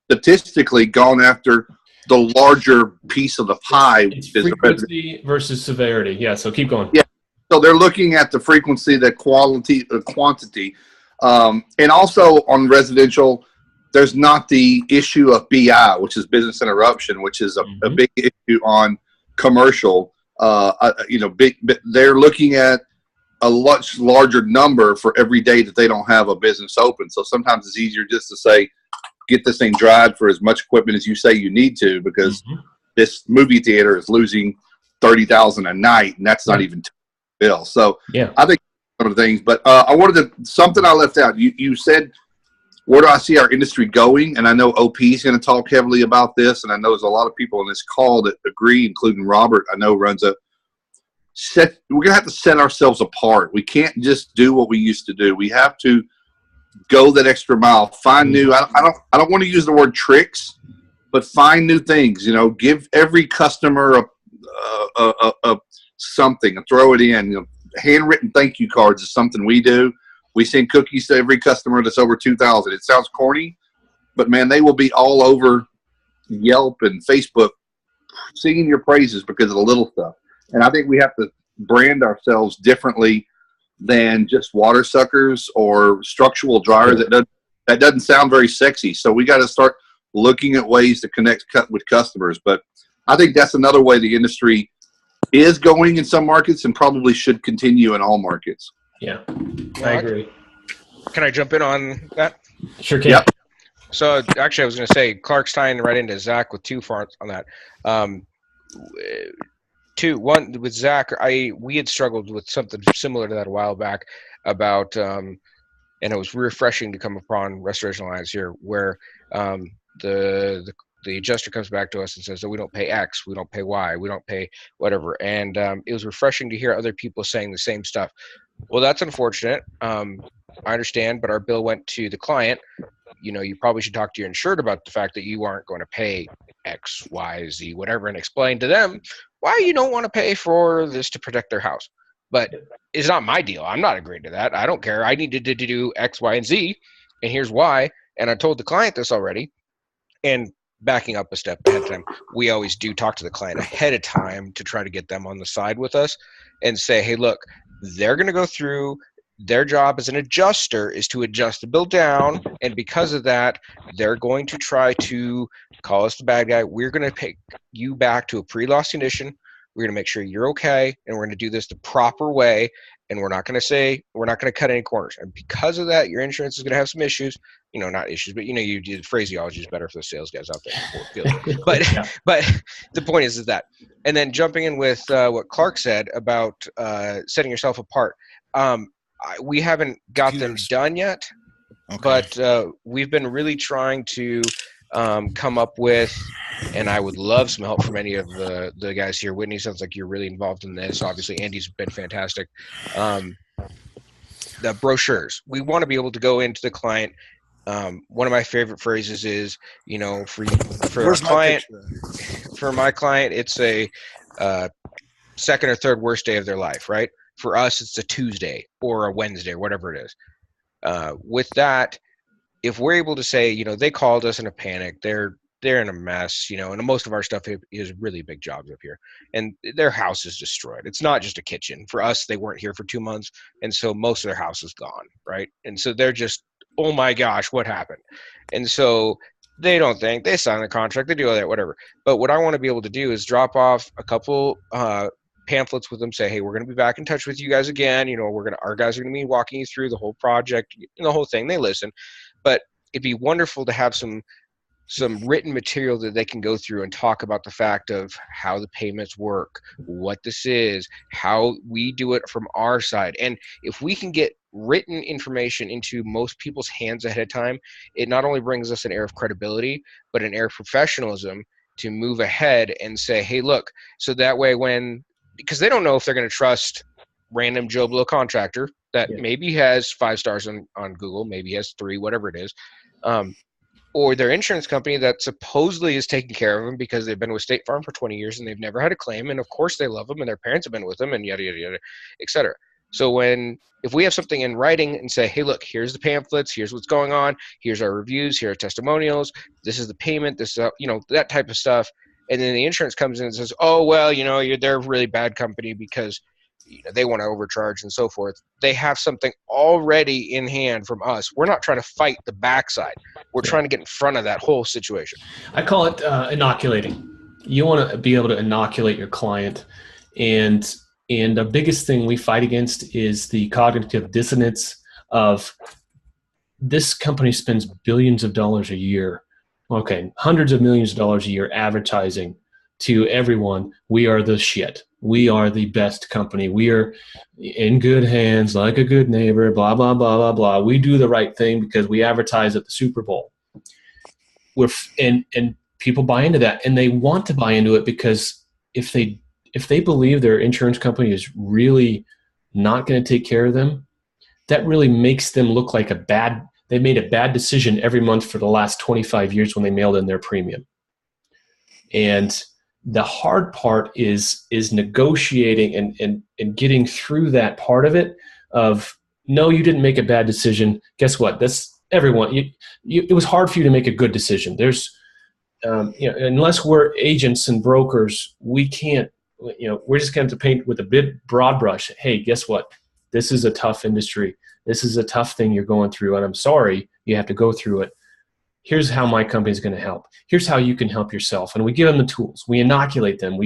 statistically gone after the larger piece of the pie. It's frequency versus severity. Yeah, so keep going. Yeah. So they're looking at the frequency, the quality, the quantity. And also on residential, there's not the issue of BI, which is business interruption, which is a big issue on commercial. They're looking at a much larger number for every day that they don't have a business open. So sometimes it's easier just to say, get this thing dried for as much equipment as you say you need to, because this movie theater is losing $30,000 a night, and that's not even bill. So yeah, I think some of the things, but I wanted to, something I left out. You said, where do I see our industry going? And I know OP is going to talk heavily about this, and I know there's a lot of people on this call that agree, including Robert. I know runs a set. We're going to have to set ourselves apart. We can't just do what we used to do. We have to go that extra mile, find new. I don't want to use the word tricks, but find new things. Give every customer a something and throw it in. Handwritten thank you cards is something we do. We send cookies to every customer that's over 2,000. It sounds corny, but man, they will be all over Yelp and Facebook singing your praises because of the little stuff. And I think we have to brand ourselves differently than just water suckers or structural dryers. That doesn't sound very sexy. So we got to start looking at ways to connect with customers. But I think that's another way the industry is going in some markets and probably should continue in all markets. Yeah, I agree. Can I jump in on that? Sure can. Yep. So actually, I was going to say Clark's tying right into Zach with two parts on that. One with Zach, we had struggled with something similar to that a while back about, and it was refreshing to come upon Restoration Alliance here, where the adjuster comes back to us and says that we don't pay X, we don't pay Y, we don't pay whatever, and it was refreshing to hear other people saying the same stuff. Well, that's unfortunate. I understand, but our bill went to the client. You probably should talk to your insured about the fact that you aren't going to pay X, Y, Z, whatever, and explain to them why you don't want to pay for this to protect their house. But it's not my deal. I'm not agreeing to that. I don't care. I needed to do X, Y, and Z, and here's why. And I told the client this already. And backing up a step ahead of time, we always do talk to the client ahead of time to try to get them on the side with us and say, hey, look, they're going to go through. Their job as an adjuster is to adjust the bill down, and because of that, they're going to try to call us the bad guy. We're going to pay you back to a pre-loss condition. We're going to make sure you're okay, and we're going to do this the proper way, and we're not going to cut any corners. And because of that, your insurance is going to have some issues. Not issues, but you do phraseology is better for the sales guys out there. But the point is that. And then jumping in with what Clark said about setting yourself apart. We haven't got them done yet, but we've been really trying to come up with, and I would love some help from any of the guys here. Whitney, sounds like you're really involved in this. Obviously, Andy's been fantastic. The brochures. We want to be able to go into the client. One of my favorite phrases is, for my client, it's a second or third worst day of their life, right? For us, it's a Tuesday or a Wednesday or whatever it is. With that, if we're able to say, they called us in a panic, they're in a mess, and most of our stuff is really big jobs up here, and their house is destroyed. It's not just a kitchen. For us, they weren't here for 2 months, and so most of their house is gone, right? And so they're just, oh my gosh, what happened? And so they don't think, they sign the contract, they do all that, whatever. But what I want to be able to do is drop off a couple pamphlets with them, say, hey, we're going to be back in touch with you guys again. Our guys are going to be walking you through the whole project, the whole thing. They listen. But it'd be wonderful to have some written material that they can go through and talk about the fact of how the payments work, what this is, how we do it from our side. And if we can get written information into most people's hands ahead of time, it not only brings us an air of credibility, but an air of professionalism to move ahead and say, hey, look, so that way because they don't know if they're going to trust random Joe Blow contractor that maybe has 5 stars on Google, maybe has 3, whatever it is, or their insurance company that supposedly is taking care of them because they've been with State Farm for 20 years and they've never had a claim, and of course they love them and their parents have been with them and yada, yada, yada, et cetera. So if we have something in writing and say, hey, look, here's the pamphlets, here's what's going on, here's our reviews, here are testimonials, this is the payment, this is, that type of stuff. And then the insurance comes in and says, oh, well, they're a really bad company because they want to overcharge and so forth. They have something already in hand from us. We're not trying to fight the backside. We're trying to get in front of that whole situation. I call it inoculating. You want to be able to inoculate your client. And the biggest thing we fight against is the cognitive dissonance of this company spends billions of dollars a year. Okay, hundreds of millions of dollars a year advertising to everyone. We are the shit. We are the best company. We are in good hands, like a good neighbor, blah, blah, blah, blah, blah. We do the right thing because we advertise at the Super Bowl. And people buy into that, and they want to buy into it because if they believe their insurance company is really not going to take care of them, that really makes them look like they made a bad decision every month for the last 25 years when they mailed in their premium. And the hard part is negotiating and getting through that part of it of, no, you didn't make a bad decision. Guess what? That's everyone. It was hard for you to make a good decision. There's, unless we're agents and brokers, we can't, we're just going to paint with a bit broad brush. Hey, guess what? This is a tough industry. This is a tough thing you're going through, and I'm sorry you have to go through it. Here's how my company is going to help. Here's how you can help yourself. And we give them the tools. We inoculate them.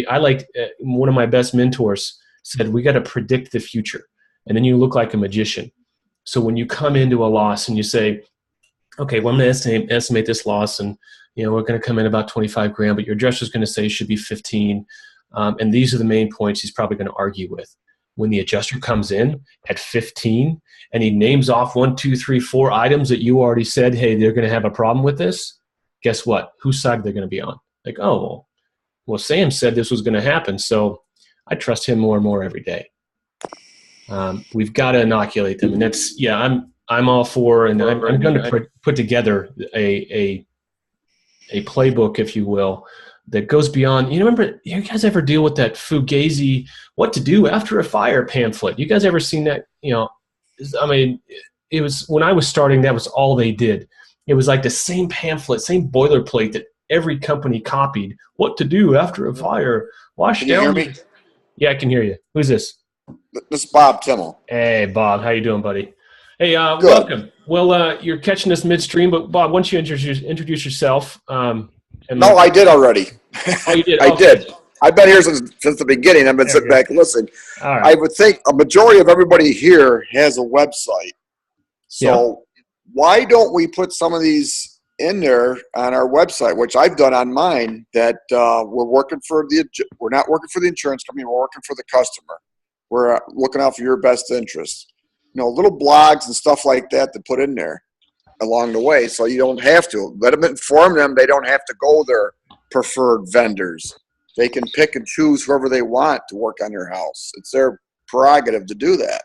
I like one of my best mentors said, we got to predict the future. And then you look like a magician. So when you come into a loss and you say, okay, well, I'm going to estimate this loss, and we're going to come in about 25 grand, but your adjuster's going to say it should be 15. And these are the main points he's probably going to argue with. When the adjuster comes in at 15 and he names off 1, 2, 3, 4 items that you already said, hey, they're going to have a problem with this, guess what? Whose side are they going to be on? Like, oh, well, Sam said this was going to happen, so I trust him more and more every day. We've got to inoculate them, and that's I'm all for, and I'm going to put together a playbook, if you will, that goes beyond. You remember, you guys ever deal with that Fugazi "What to Do After a Fire" pamphlet? You guys ever seen that? I mean, it was when I was starting. That was all they did. It was like the same pamphlet, same boilerplate that every company copied. What to do after a fire? Wash Can down. you hear me? Yeah, I can hear you. Who's this? This is Bob Timmel. Hey, Bob. How you doing, buddy? Hey, welcome. Well, you're catching us midstream, but Bob, why don't you introduce yourself? No, I did already. Oh, you did? I Okay. did. I've been here since the beginning. I've been sitting back and listening. All right. I would think a majority of everybody here has a website. So why don't we put some of these in there on our website, which I've done on mine, that we're not working for the insurance company, we're working for the customer. We're looking out for your best interest. Little blogs and stuff like that to put in there. along the way, so you don't have to. Let them inform them they don't have to go their preferred vendors. They can pick and choose whoever they want to work on your house. It's their prerogative to do that.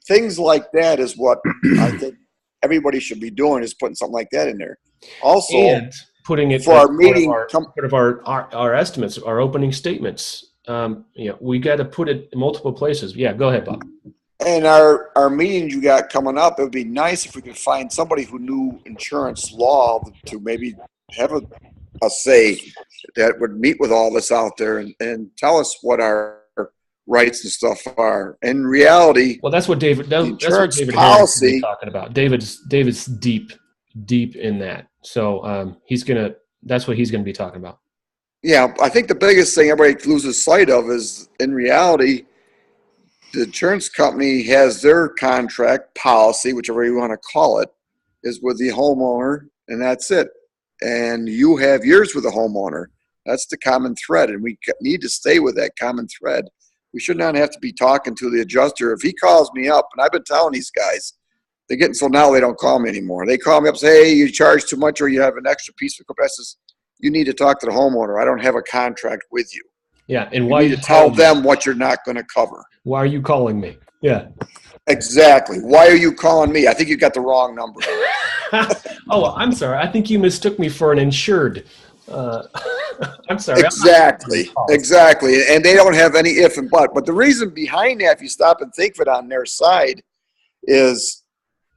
Things like that is what I think everybody should be doing, is putting something like that in there. Also, and putting it for our meeting, part of our estimates, our opening statements. We got to put it in multiple places. Yeah, go ahead, Bob. and our meeting you got coming up, it would be nice if we could find somebody who knew insurance law to maybe have a say that would meet with all of us out there and tell us what our rights and stuff are. In reality, well, that's what David. That's what David policy is talking about. David's deep in that, so that's what he's gonna be talking about. Yeah, I think the biggest thing everybody loses sight of is, in reality, the insurance company has their contract policy, whichever you want to call it, is with the homeowner, and that's it. And you have yours with the homeowner. That's the common thread, and we need to stay with that common thread. We should not have to be talking to the adjuster. If he calls me up, and I've been telling these guys, they're getting so now they don't call me anymore. They call me up and say, hey, you charge too much or you have an extra piece of equipment. I says, you need to talk to the homeowner. I don't have a contract with you. Yeah, and you need to tell them what you're not going to cover. Why are you calling me? Yeah. Exactly. Why are you calling me? I think you got the wrong number. Oh, I'm sorry. I think you mistook me for an insured. I'm sorry. Exactly. And they don't have any if and but. But the reason behind that, if you stop and think of it on their side, is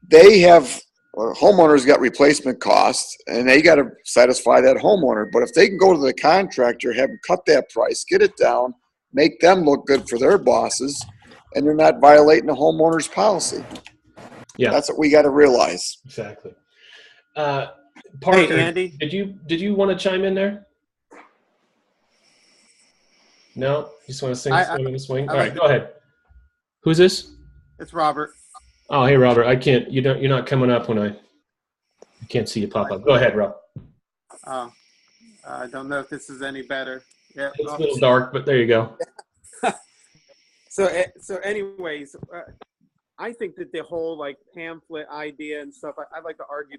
they have homeowners got replacement costs, and they got to satisfy that homeowner. But if they can go to the contractor, have them cut that price, get it down, make them look good for their bosses, and they're not violating the homeowner's policy. Yeah, that's what we got to realize. Exactly. Parker, hey, Andy, did you want to chime in there? No, you just want to swing. All right, go ahead. Who's this? It's Robert. Oh, hey, Robert. I can't. You're not coming up when I can't see you pop up. Go ahead, Rob. Oh, I don't know if this is any better. Yeah, it's a little dark, but there you go. So anyways, I think that the whole like pamphlet idea and stuff, I'd like to argue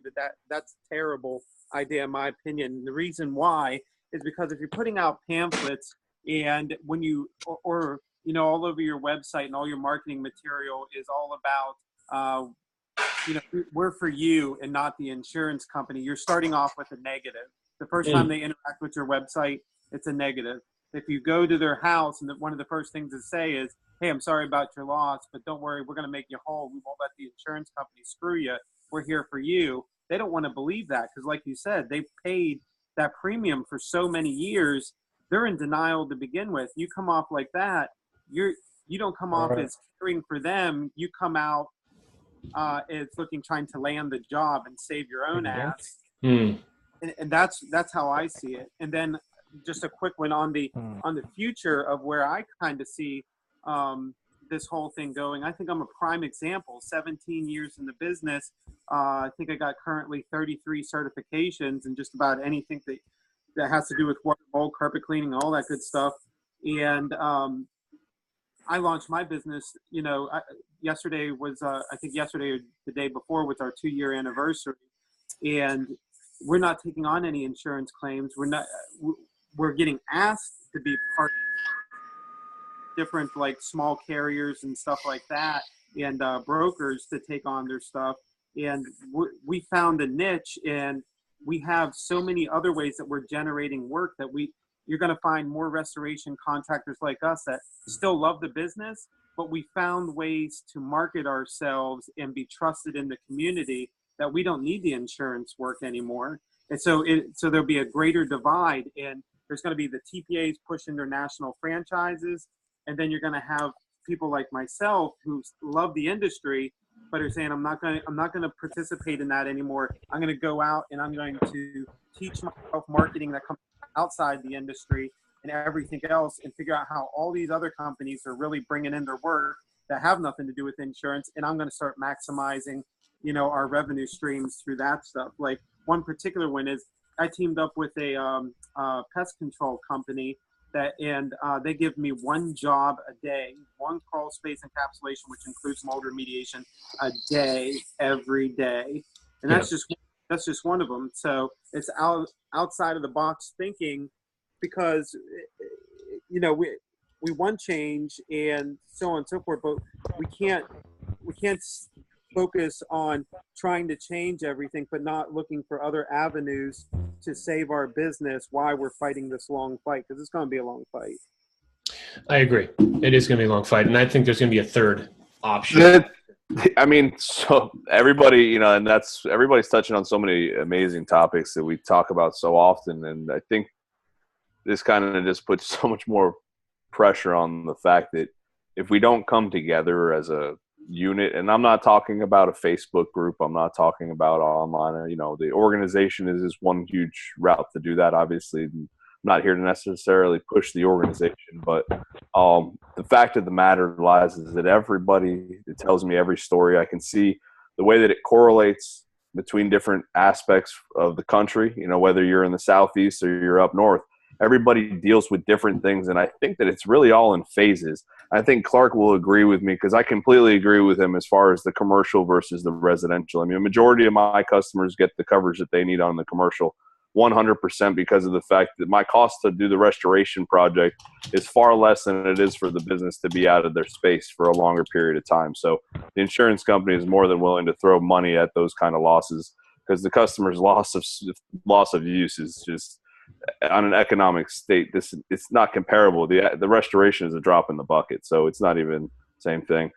that's a terrible idea in my opinion. The reason why is because if you're putting out pamphlets and when you or all over your website and all your marketing material is all about we're for you and not the insurance company, you're starting off with a negative. The first time they interact with your website, it's a negative. If you go to their house and one of the first things to say is, hey, I'm sorry about your loss, but don't worry, we're going to make you whole. We won't let the insurance company screw you. We're here for you. They don't want to believe that because, like you said, they paid that premium for so many years. They're in denial to begin with. You come off like that, you don't come off as caring for them. You come out as trying to land the job and save your own ass. And that's how I see it. And then just a quick one on the future of where I kind of see this whole thing going. I think I'm a prime example. 17 years in the business. I think I got currently 33 certifications and just about anything that has to do with water, mold, carpet cleaning, all that good stuff. And I launched my business. Yesterday was yesterday or the day before was our 2-year anniversary, and we're not taking on any insurance claims. We're getting asked to be part of different like small carriers and stuff like that, and brokers to take on their stuff. And we found a niche, and we have so many other ways that we're generating work that you're going to find more restoration contractors like us that still love the business, but we found ways to market ourselves and be trusted in the community that we don't need the insurance work anymore. And so there'll be a greater divide, and there's going to be the TPAs pushing their national franchises, and then you're going to have people like myself who love the industry but are saying I'm not going to participate in that anymore. I'm going to go out and I'm going to teach myself marketing that comes outside the industry and everything else, and figure out how all these other companies are really bringing in their work that have nothing to do with insurance, and I'm going to start maximizing our revenue streams through that stuff. Like one particular one is I teamed up with a pest control company they give me one job a day, one crawl space encapsulation, which includes mold remediation, a day, every day. and that's just one of them. So it's outside of the box thinking, because we want change and so on and so forth, but we can't focus on trying to change everything, but not looking for other avenues to save our business while we're fighting this long fight, because it's going to be a long fight. I agree. It is going to be a long fight, and I think there's going to be a third option. I mean, so everybody, and everybody's touching on so many amazing topics that we talk about so often, and I think this kind of just puts so much more pressure on the fact that if we don't come together as a unit, and I'm not talking about a Facebook group, I'm not talking about online, the organization is one huge route to do that. Obviously, I'm not here to necessarily push the organization, but the fact of the matter lies is that everybody that tells me every story, I can see the way that it correlates between different aspects of the country, whether you're in the Southeast or you're up north. Everybody deals with different things, and I think that it's really all in phases. I think Clark will agree with me, because I completely agree with him as far as the commercial versus the residential. I mean, a majority of my customers get the coverage that they need on the commercial 100% because of the fact that my cost to do the restoration project is far less than it is for the business to be out of their space for a longer period of time. So the insurance company is more than willing to throw money at those kind of losses, because the customer's loss of use is just, on an economic state, it's not comparable. The restoration is a drop in the bucket, so it's not even the same thing.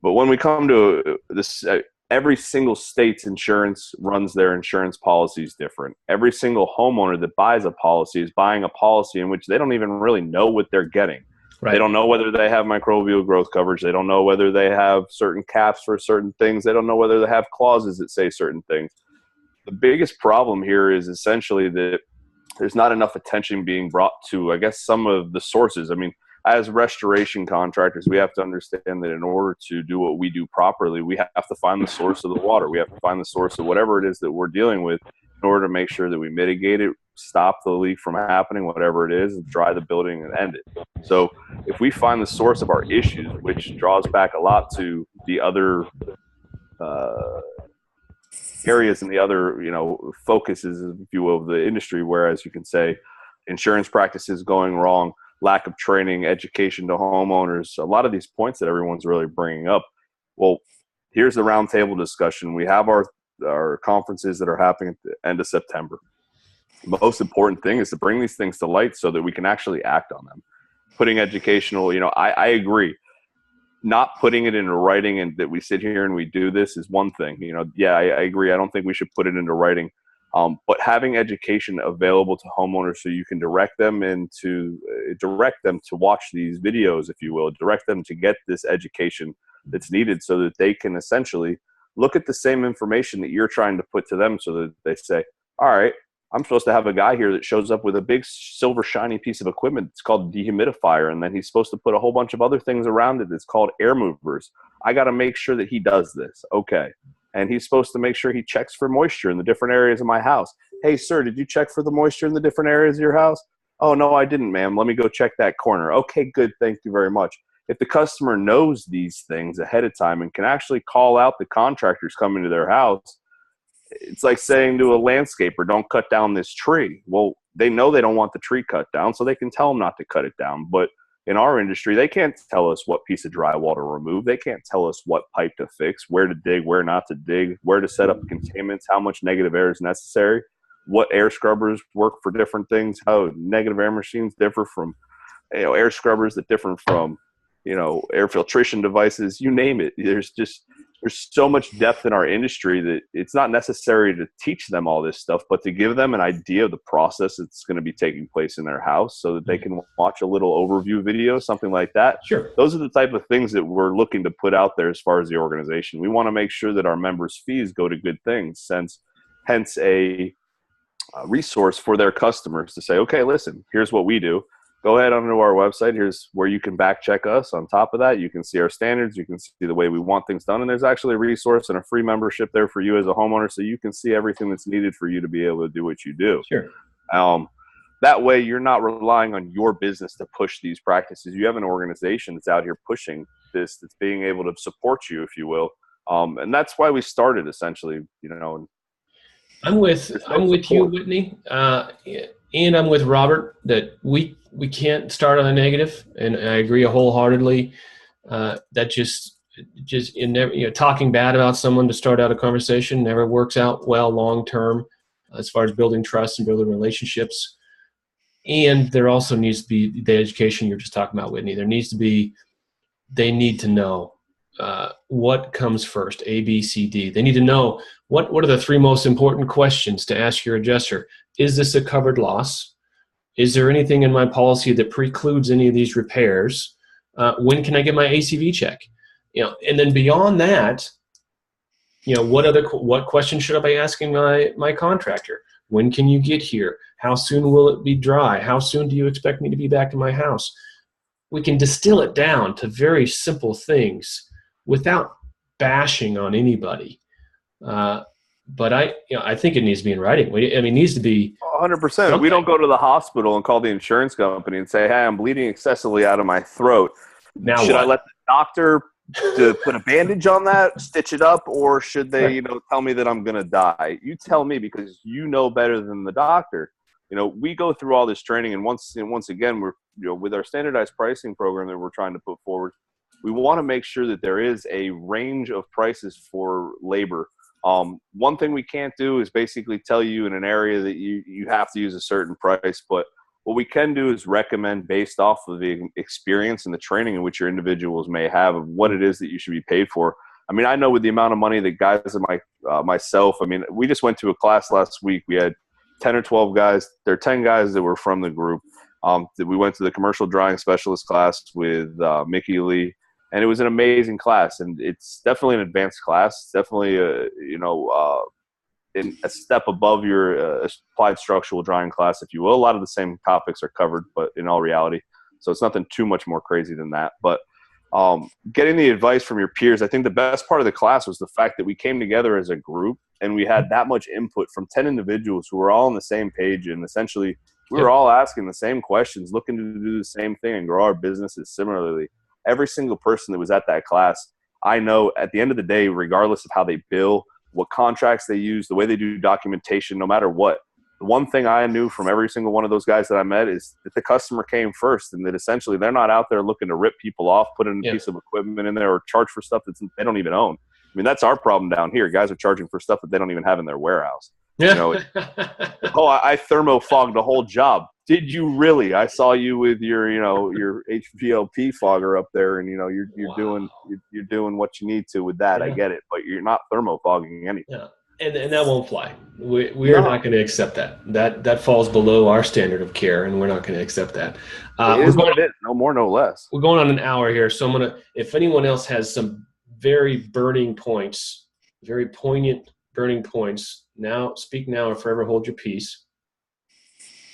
But when we come to this, every single state's insurance runs their insurance policies different. Every single homeowner that buys a policy is buying a policy in which they don't even really know what they're getting. Right. They don't know whether they have microbial growth coverage. They don't know whether they have certain caps for certain things. They don't know whether they have clauses that say certain things. The biggest problem here is essentially that there's not enough attention being brought to, I guess, some of the sources. I mean, as restoration contractors, we have to understand that in order to do what we do properly, we have to find the source of the water. We have to find the source of whatever it is that we're dealing with in order to make sure that we mitigate it, stop the leak from happening, whatever it is, and dry the building and end it. So if we find the source of our issues, which draws back a lot to the other areas and the other, focuses, if you will, of the industry, whereas you can say insurance practices going wrong, lack of training, education to homeowners, a lot of these points that everyone's really bringing up. Well, here's the roundtable discussion. We have our conferences that are happening at the end of September. The most important thing is to bring these things to light so that we can actually act on them. Putting educational, I agree. Not putting it into writing and that we sit here and we do this is one thing. I agree. I don't think we should put it into writing. But having education available to homeowners so you can direct them to watch these videos, if you will, direct them to get this education that's needed so that they can essentially look at the same information that you're trying to put to them, so that they say, all right, I'm supposed to have a guy here that shows up with a big silver shiny piece of equipment. It's called dehumidifier. And then he's supposed to put a whole bunch of other things around it. That's called air movers. I got to make sure that he does this. Okay. And he's supposed to make sure he checks for moisture in the different areas of my house. Hey, sir, did you check for the moisture in the different areas of your house? Oh, no, I didn't, ma'am. Let me go check that corner. Okay, good. Thank you very much. If the customer knows these things ahead of time and can actually call out the contractors coming to their house, it's like saying to a landscaper, don't cut down this tree. Well, they know they don't want the tree cut down, so they can tell them not to cut it down. But in our industry, they can't tell us what piece of drywall to remove. They can't tell us what pipe to fix, where to dig, where not to dig, where to set up containments, how much negative air is necessary, what air scrubbers work for different things, how negative air machines differ from air scrubbers that differ from air filtration devices, you name it. There's so much depth in our industry that it's not necessary to teach them all this stuff, but to give them an idea of the process that's going to be taking place in their house so that they can watch a little overview video, something like that. Sure. Those are the type of things that we're looking to put out there as far as the organization. We want to make sure that our members' fees go to good things, hence a resource for their customers to say, okay, listen, here's what we do. Go ahead onto our website. Here's where you can back check us. On top of that, you can see our standards. You can see the way we want things done. And there's actually a resource and a free membership there for you as a homeowner, so you can see everything that's needed for you to be able to do what you do. Sure. That way, you're not relying on your business to push these practices. You have an organization that's out here pushing this, that's being able to support you, if you will. And that's why we started, essentially. I'm with you, Whitney, and I'm with Robert that we can't start on a negative, and I agree wholeheartedly. That just it never, talking bad about someone to start out a conversation never works out well long term, as far as building trust and building relationships. And there also needs to be the education you're just talking about, Whitney. There needs to be, they need to know what comes first, A, B, C, D. They need to know what are the 3 most important questions to ask your adjuster. Is this a covered loss? Is there anything in my policy that precludes any of these repairs? When can I get my ACV check? And then beyond that, what questions should I be asking my contractor? When can you get here? How soon will it be dry? How soon do you expect me to be back in my house? We can distill it down to very simple things without bashing on anybody. But I think it needs to be in writing. It needs to be 100%. We don't go to the hospital and call the insurance company and say, "Hey, I'm bleeding excessively out of my throat. Now should what? I let the doctor to put a bandage on that, stitch it up, or should they, tell me that I'm going to die?" You tell me, because you know better than the doctor. We go through all this training, and once again, we're with our standardized pricing program that we're trying to put forward, we want to make sure that there is a range of prices for labor. One thing we can't do is basically tell you in an area that you have to use a certain price, but what we can do is recommend based off of the experience and the training in which your individuals may have of what it is that you should be paid for. I know with the amount of money that guys and myself, we just went to a class last week. We had 10 or 12 guys. There are 10 guys that were from the group. We went to the commercial drying specialist class with Mickey Lee, and it was an amazing class. And it's definitely an advanced class. It's definitely in a step above your applied structural drying class, if you will. A lot of the same topics are covered, but in all reality, so it's nothing too much more crazy than that. But getting the advice from your peers, I think the best part of the class was the fact that we came together as a group and we had that much input from 10 individuals who were all on the same page, and essentially we were all asking the same questions, looking to do the same thing and grow our businesses similarly. Every single person that was at that class, I know at the end of the day, regardless of how they bill, what contracts they use, the way they do documentation, no matter what, the one thing I knew from every single one of those guys that I met is that the customer came first, and that essentially they're not out there looking to rip people off, put in a piece of equipment in there, or charge for stuff that they don't even own. That's our problem down here. Guys are charging for stuff that they don't even have in their warehouse. I thermofogged the whole job. Did you really? I saw you with your HVLP fogger up there, and you're doing what you need to with that. I get it, but you're not thermofogging anything. Yeah. And that won't fly. We are not going to accept that. That falls below our standard of care, and we're not going to accept that. It is what it is. No more, no less. We're going on an hour here, so I'm going to, if anyone else has some very burning points, very poignant burning points, speak now or forever hold your peace.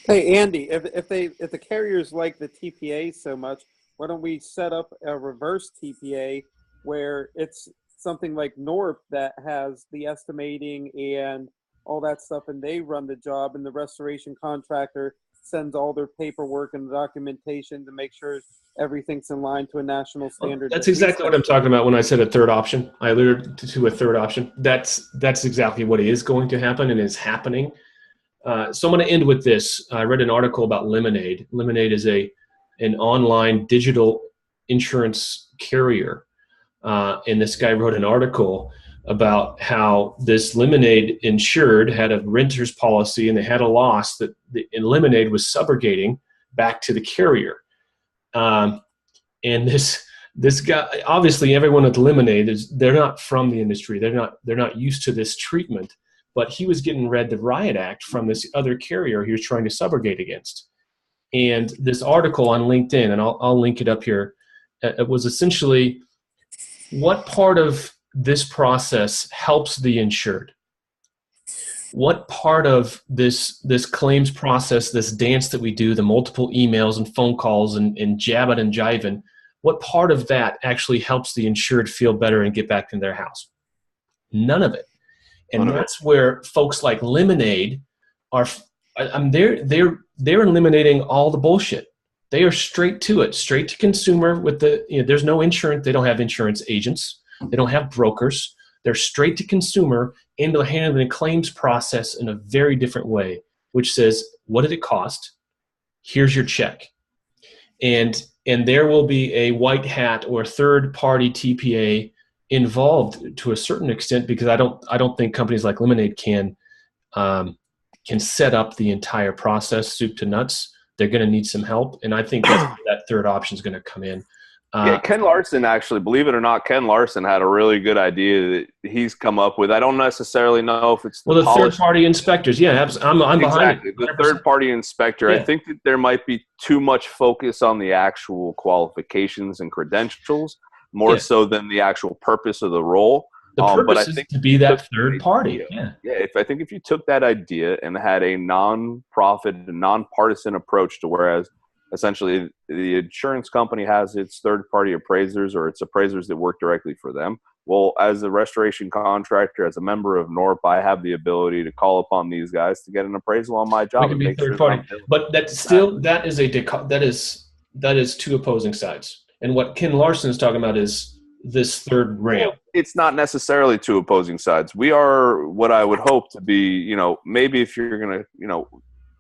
Hey, Andy, if the carriers like the TPA so much, why don't we set up a reverse TPA where it's something like NORP that has the estimating and all that stuff, and they run the job, and the restoration contractor sends all their paperwork and documentation to make sure everything's in line to a national standard. That's exactly what I'm talking about when I said a third option. I alluded to a third option. That's exactly what is going to happen and is happening. So I'm going to end with this. I read an article about Lemonade. Lemonade is an online digital insurance carrier. And this guy wrote an article about how this Lemonade insured had a renter's policy, and they had a loss that Lemonade was subrogating back to the carrier. And this guy, obviously everyone at Lemonade they're not from the industry. They're not used to this treatment, but he was getting read the riot act from this other carrier he was trying to subrogate against. And this article on LinkedIn, and I'll link it up here, it was essentially, what part of this process helps the insured? What part of this claims process, this dance that we do, the multiple emails and phone calls and jabbing and jiving, what part of that actually helps the insured feel better and get back in their house? None of it. And that's where folks like Lemonade are. They're eliminating all the bullshit. They are straight to it, straight to consumer with there's no insurance. They don't have insurance agents. They don't have brokers. They're straight to consumer, and they're handling the claims process in a very different way, which says, what did it cost? Here's your check. And there will be a white hat or third-party TPA involved to a certain extent, because I don't think companies like Lemonade can set up the entire process, soup to nuts. They're going to need some help, and I think that third option is going to come in. Yeah, Ken Larson, actually, believe it or not, Ken Larson had a really good idea that he's come up with. I don't necessarily know if it's the third-party inspectors. Yeah, I'm behind it. The third-party inspector. Yeah. I think that there might be too much focus on the actual qualifications and credentials, more so than the actual purpose of the role. The purpose is to be that third party. I think if you took that idea and had a non-profit, non-partisan approach to whereas essentially the insurance company has its third-party appraisers or its appraisers that work directly for them. Well, as a restoration contractor, as a member of NORP, I have the ability to call upon these guys to get an appraisal on my job. We can be third party, but that is two opposing sides. And what Ken Larson is talking about is this third rail. It's not necessarily two opposing sides. We are what I would hope to be, maybe if you're going to,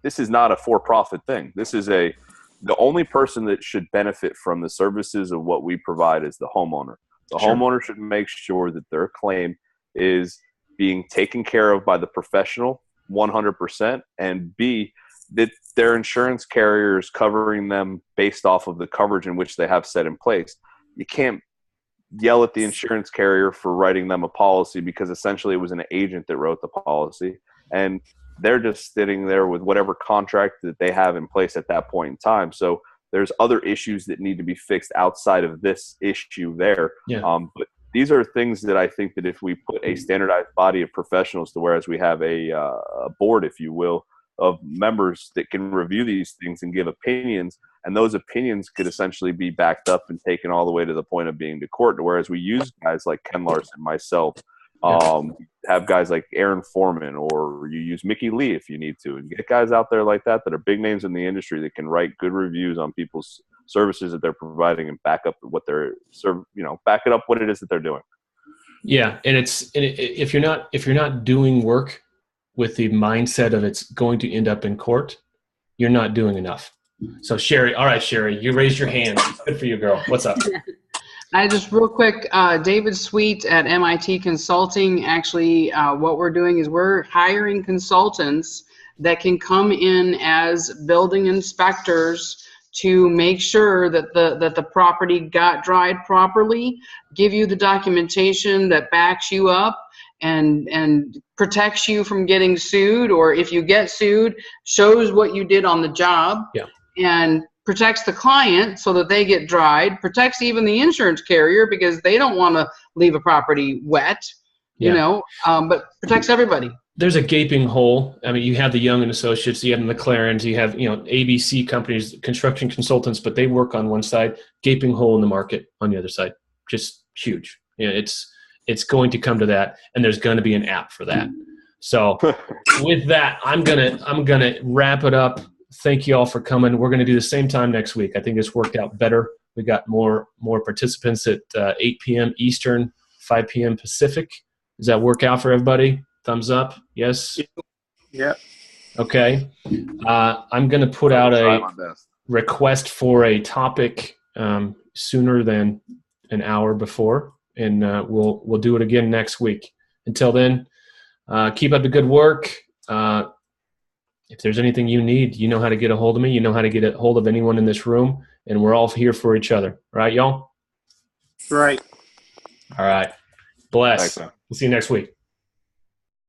this is not a for-profit thing. This is the only person that should benefit from the services of what we provide is the homeowner. The homeowner should make sure that their claim is being taken care of by the professional 100%, and B, that their insurance carrier is covering them based off of the coverage in which they have set in place. You can't yell at the insurance carrier for writing them a policy because essentially it was an agent that wrote the policy, and they're just sitting there with whatever contract that they have in place at that point in time. So there's other issues that need to be fixed outside of this issue there. Yeah. But these are things that I think that if we put a standardized body of professionals to whereas we have a board, if you will, of members that can review these things and give opinions, and those opinions could essentially be backed up and taken all the way to the point of being to court, whereas we use guys like Ken Larson, myself, have guys like Aaron Foreman, or you use Mickey Lee if you need to, and get guys out there like that are big names in the industry that can write good reviews on people's services that they're providing and back up what they're back it up what it is that they're doing. Yeah, and if you're not doing work with the mindset of it's going to end up in court, you're not doing enough. So Sherry, all right, Sherry, you raised your hand. Good for you, girl. What's up? I just real quick, David Sweet at MIT Consulting, actually what we're doing is we're hiring consultants that can come in as building inspectors to make sure that the property got dried properly, give you the documentation that backs you up and protects you from getting sued, or if you get sued, shows what you did on the job, and protects the client so that they get dried, protects even the insurance carrier because they don't want to leave a property wet, but protects everybody. There's a gaping hole. I mean, you have the Young and Associates, you have the McLarens, you have ABC companies, construction consultants, but they work on one side. Gaping hole in the market on the other side, just huge. It's going to come to that, and there's going to be an app for that. So, with that, I'm gonna wrap it up. Thank you all for coming. We're going to do the same time next week. I think it's worked out better. We got more participants at 8 p.m. Eastern, 5 p.m. Pacific. Does that work out for everybody? Thumbs up? Yes? Yeah. Okay. I'm going to put out a request for a topic sooner than an hour before, and we'll do it again next week. Until then, keep up the good work. If there's anything you need, you know how to get a hold of me. You know how to get a hold of anyone in this room, and we're all here for each other. Right, y'all? Right. All right. Bless. Thanks, we'll see you next week.